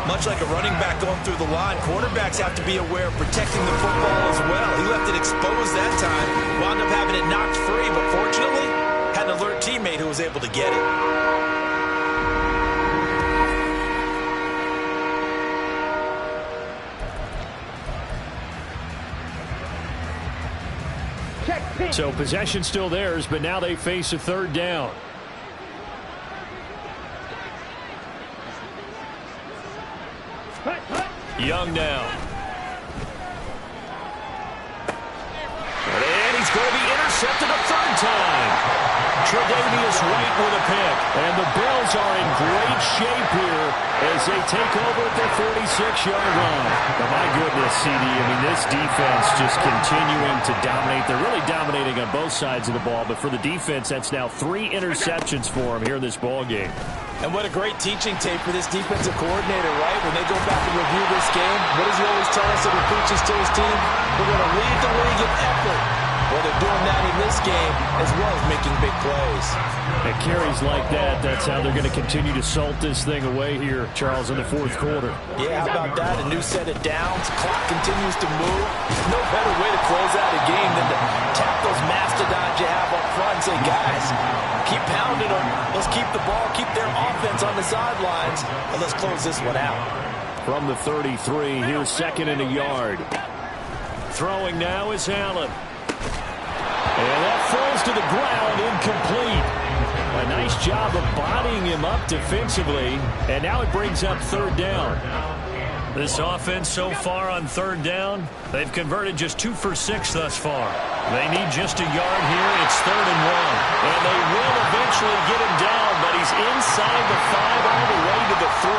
Much like a running back going through the line, quarterbacks have to be aware of protecting the football as well. He left it exposed that time, wound up having it knocked free, but fortunately, had an alert teammate who was able to get it. So possession still theirs, but now they face a third down. Young now. And he's going to be intercepted a third time. Tre'Davious White with a pick. And the Bills are in great shape here as they take over at their 46-yard line. But my goodness, CD, I mean, this defense just continuing to dominate. They're really dominating on both sides of the ball, but for the defense, that's now 3 interceptions for them here in this ball game. And what a great teaching tape for this defensive coordinator, right? When they go back and review this game, what does he always tell us that he preaches to his team? We're going to lead the league in effort. Well, they're doing that in this game as well as making big plays. It carries like that. That's how they're going to continue to salt this thing away here, Charles, in the fourth quarter. Yeah, how about that? A new set of downs. Clock continues to move. No better way to close out a game than to tap those mastodons you have up front and say, guys, keep pounding them. Let's keep the ball, keep their offense on the sidelines, and let's close this one out. From the 33, here's second and a yard. Throwing now is Allen. And that falls to the ground, incomplete. A nice job of bodying him up defensively, and now it brings up third down. This offense so far on third down, they've converted just 2 for 6 thus far. They need just a yard here. It's 3rd and 1. And they will eventually get him down, but he's inside the 5 all the way to the 3.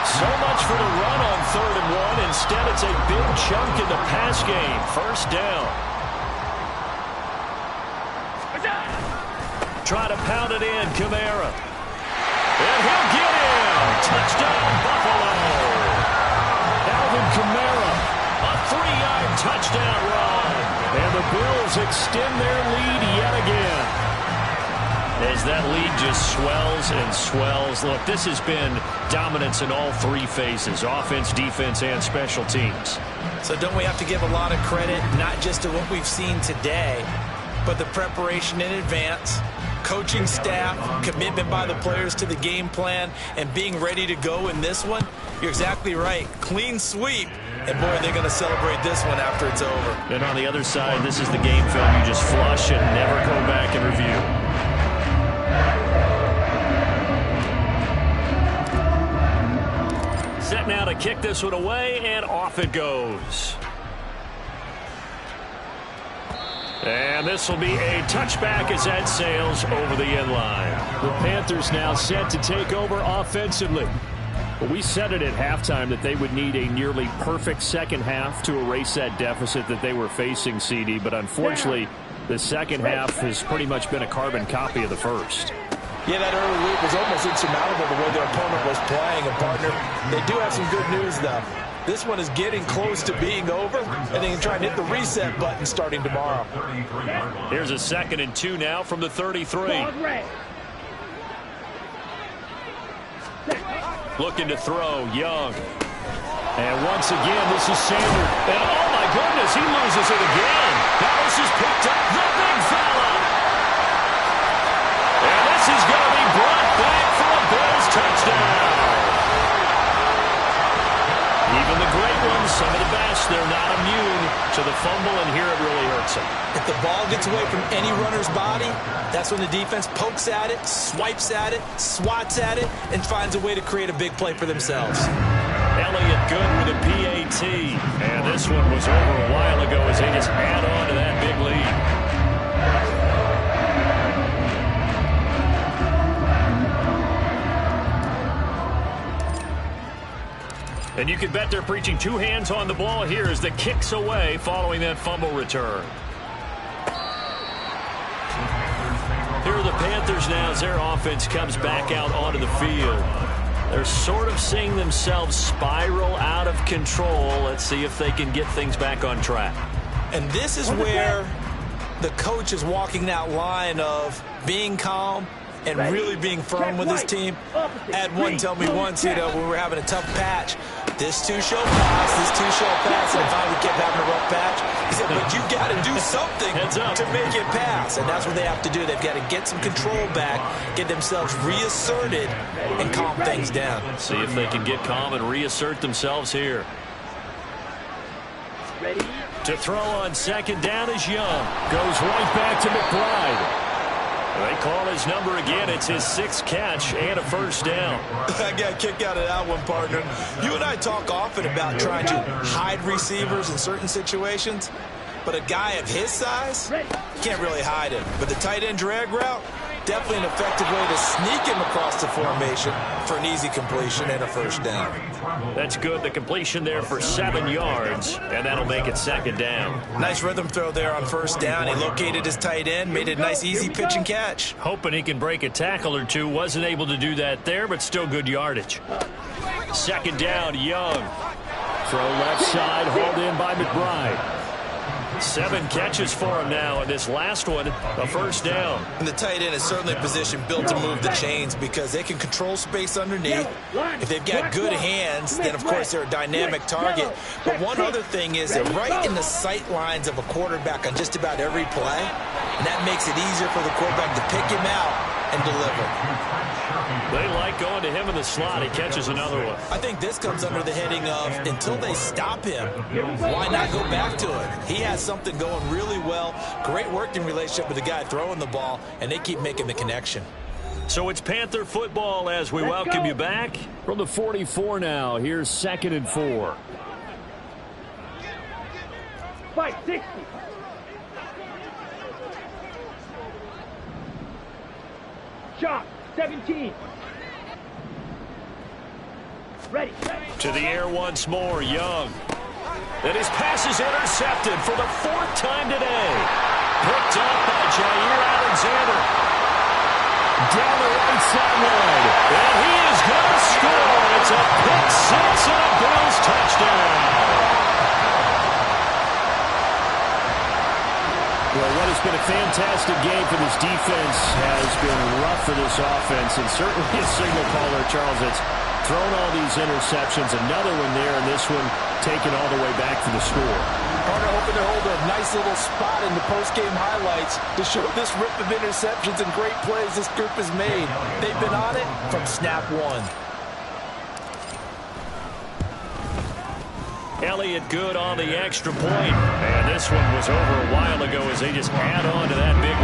So much for the run on 3rd and 1. Instead, it's a big chunk in the pass game. First down. Try to pound it in, Kamara. And he'll get in. Touchdown, Buffalo. Alvin Kamara, a 3-yard touchdown run. And the Bills extend their lead yet again. As that lead just swells and swells. Look, this has been dominance in all 3 phases, offense, defense, and special teams. So don't we have to give a lot of credit, not just to what we've seen today, but the preparation in advance, coaching staff, commitment by the players to the game plan, and being ready to go in this one? You're exactly right. Clean sweep. And, boy, they're going to celebrate this one after it's over. And on the other side, this is the game film you just flush and never go back and review. Set now to kick this one away, and off it goes. And this will be a touchback as that sails over the end line. The Panthers now set to take over offensively. Well, we said it at halftime that they would need a nearly perfect second half to erase that deficit that they were facing, CD. But unfortunately, the second half has pretty much been a carbon copy of the first. Yeah, that early lead was almost insurmountable the way their opponent was playing. And, partner, they do have some good news, though. This one is getting close to being over, and they can try and hit the reset button starting tomorrow. Here's a 2nd and 2 now from the 33. Looking to throw, Young. And once again, this is Sanders. And oh my goodness, he loses it again. Now this is picked up, the big fella. And this is going to be brought back for a Bills touchdown. Even the great ones, some of the best, they're not immune to the fumble, and here it really hurts them. If the ball gets away from any runner's body, that's when the defense pokes at it, swipes at it, swats at it, and finds a way to create a big play for themselves. Elliott good with a PAT. And this one was over a while ago as they just add on to that big lead. And you can bet they're preaching 2 hands on the ball here as the kick's away following that fumble return. Here are the Panthers now as their offense comes back out onto the field. They're sort of seeing themselves spiral out of control. Let's see if they can get things back on track. And this is where the coach is walking that line of being calm and really being firm with his team. I had one tell me once, when we were having a tough patch, this too shall pass, this too shall pass, and if I would keep having a rough patch, he said, but you got to do something to make it pass, and that's what they have to do. They've got to get some control back, get themselves reasserted, and calm things down. See if they can get calm and reassert themselves here. Ready? To throw on second down is Young. Goes right back to McBride. They call his number again. It's his 6th catch and a first down. I got a kick out of that one, partner. You and I talk often about trying to hide receivers in certain situations, but a guy of his size, you can't really hide him. But the tight end drag route, definitely an effective way to sneak him across the formation for an easy completion and a first down. That's good. The completion there for 7 yards, and that'll make it second down. Nice rhythm throw there on first down. He located his tight end, made it a nice, easy pitch and catch. Hoping he can break a tackle or two. Wasn't able to do that there, but still good yardage. Second down, Young. Throw left side, hauled in by McBride. 7 catches for him now, and this last one, a first down. And the tight end is certainly a position built to move the chains because they can control space underneath. If they've got good hands, then of course they're a dynamic target. But one other thing is they're right in the sight lines of a quarterback on just about every play, and that makes it easier for the quarterback to pick him out and deliver. They like going to him in the slot. He catches another one. I think this comes under the heading of until they stop him, why not go back to it? He has something going really well. Great working relationship with the guy throwing the ball, and they keep making the connection. So it's Panther football as we welcome you back. From the 44 now, here's 2nd and 4. 560. Shot. 17. Ready. To the air once more, Young. And his pass is intercepted for the 4th time today. Picked up by Jair Alexander. Down the right sideline. And he is going to score. It's a pick 6 and a Bills touchdown. Well, what has been a fantastic game for this defense has been rough for this offense, and certainly a signal caller, Charles, that's thrown all these interceptions. Another one there, and this one taken all the way back for the score. Carter hoping to hold a nice little spot in the post-game highlights to show this rip of interceptions and great plays this group has made. They've been on it from snap one. Elliott good on the extra point. And this one was over a while ago as they just add on to that big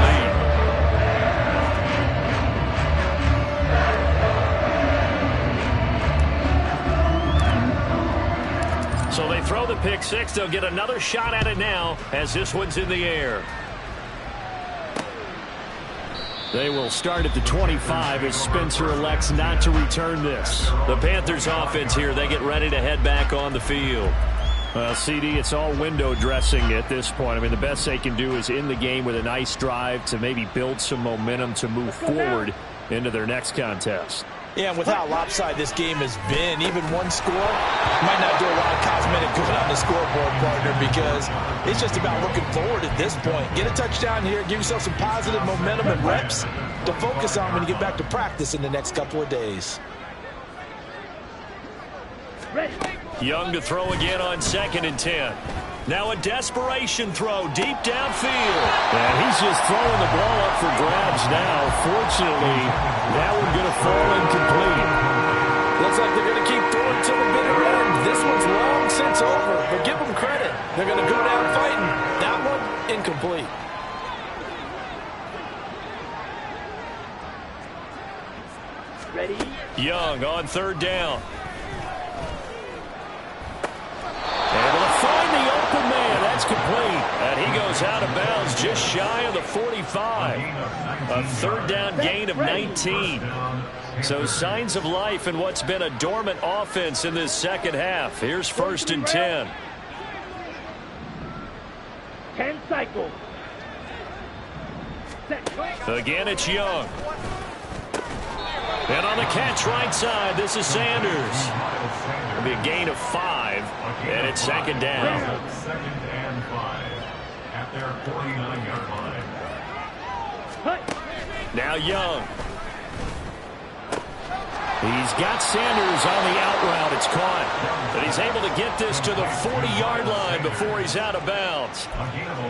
lead. So they throw the pick 6. They'll get another shot at it now as this one's in the air. They will start at the 25 as Spencer elects not to return this. The Panthers offense here, they get ready to head back on the field. Well, CD, it's all window dressing at this point. I mean, the best they can do is end the game with a nice drive to maybe build some momentum to move forward into their next contest. Yeah, and with how lopsided this game has been, even one score might not do a lot of cosmetic good on the scoreboard, partner, because it's just about looking forward at this point. Get a touchdown here, give yourself some positive momentum and reps to focus on when you get back to practice in the next couple of days. Young to throw again on 2nd and 10. Now a desperation throw deep downfield. And he's just throwing the ball up for grabs now. Fortunately, that one going to fall incomplete. Looks like they're going to keep throwing till the bitter end. This one's long since over, but give them credit. They're going to go down fighting. That one, incomplete. Ready? Young on 3rd down. Able to find the open man. That's complete. And he goes out of bounds just shy of the 45. A 3rd down gain of 19. So signs of life in what's been a dormant offense in this second half. Here's 1st and 10. 10 cycles. Again, it's Young. And on the catch right side, this is Sanders. It'll be a gain of 5, and it's second down. Second and 5 at their 49-yard line. Now Young. He's got Sanders on the out route. It's caught. But he's able to get this to the 40-yard line before he's out of bounds.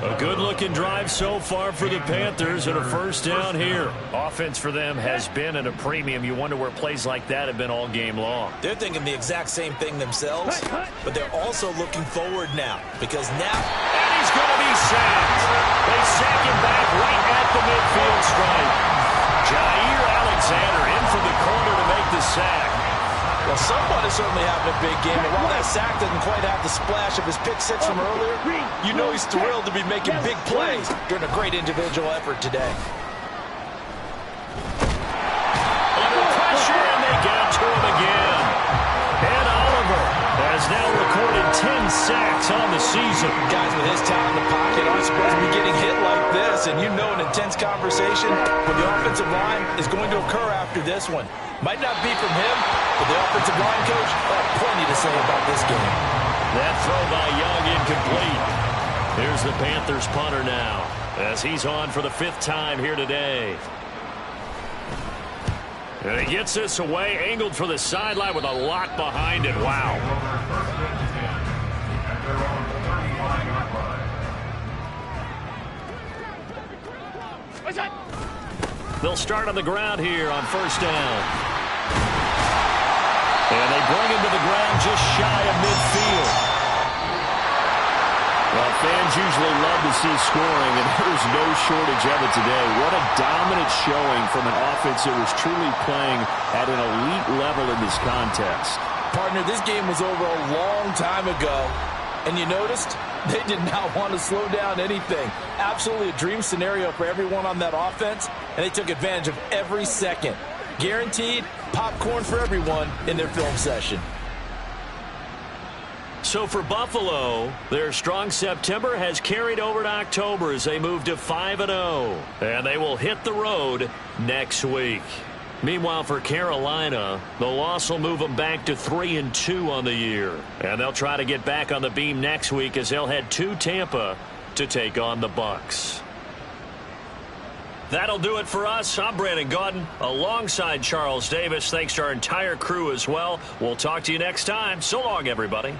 A good-looking drive so far for the Panthers and a first down here. Offense for them has been at a premium. You wonder where plays like that have been all game long. They're thinking the exact same thing themselves, but they're also looking forward now because now... And he's going to be sacked. They sack him back right at the midfield stripe. Jair Alexander in from the corner to make the sack. Well, someone is certainly having a big game, and while that sack doesn't quite have the splash of his pick six from earlier, you know he's thrilled to be making big plays during a great individual effort today. Under pressure, and they got to him again. And Oliver has now recorded 10 sacks on the season. Guys with his talent in the pocket aren't supposed to be getting hit like this, and you know an intense conversation with the offensive line is going to occur after this one. Might not be from him, but the offensive line coach will have plenty to say about this game. That throw by Young incomplete. Here's the Panthers punter now as he's on for the 5th time here today. And he gets this away, angled for the sideline with a lot behind it. Wow. They'll start on the ground here on first down. And they bring him to the ground just shy of midfield. Well, fans usually love to see scoring, and there's no shortage of it today. What a dominant showing from an offense that was truly playing at an elite level in this contest. Partner, this game was over a long time ago, and you noticed they did not want to slow down anything. Absolutely a dream scenario for everyone on that offense, and they took advantage of every second. Guaranteed popcorn for everyone in their film session. So for Buffalo, their strong September has carried over to October as they move to 5-0. And they will hit the road next week. Meanwhile, for Carolina, the loss will move them back to 3-2 on the year. And they'll try to get back on the beam next week as they'll head to Tampa to take on the Bucs. That'll do it for us. I'm Brandon Gaudin alongside Charles Davis. Thanks to our entire crew as well. We'll talk to you next time. So long, everybody.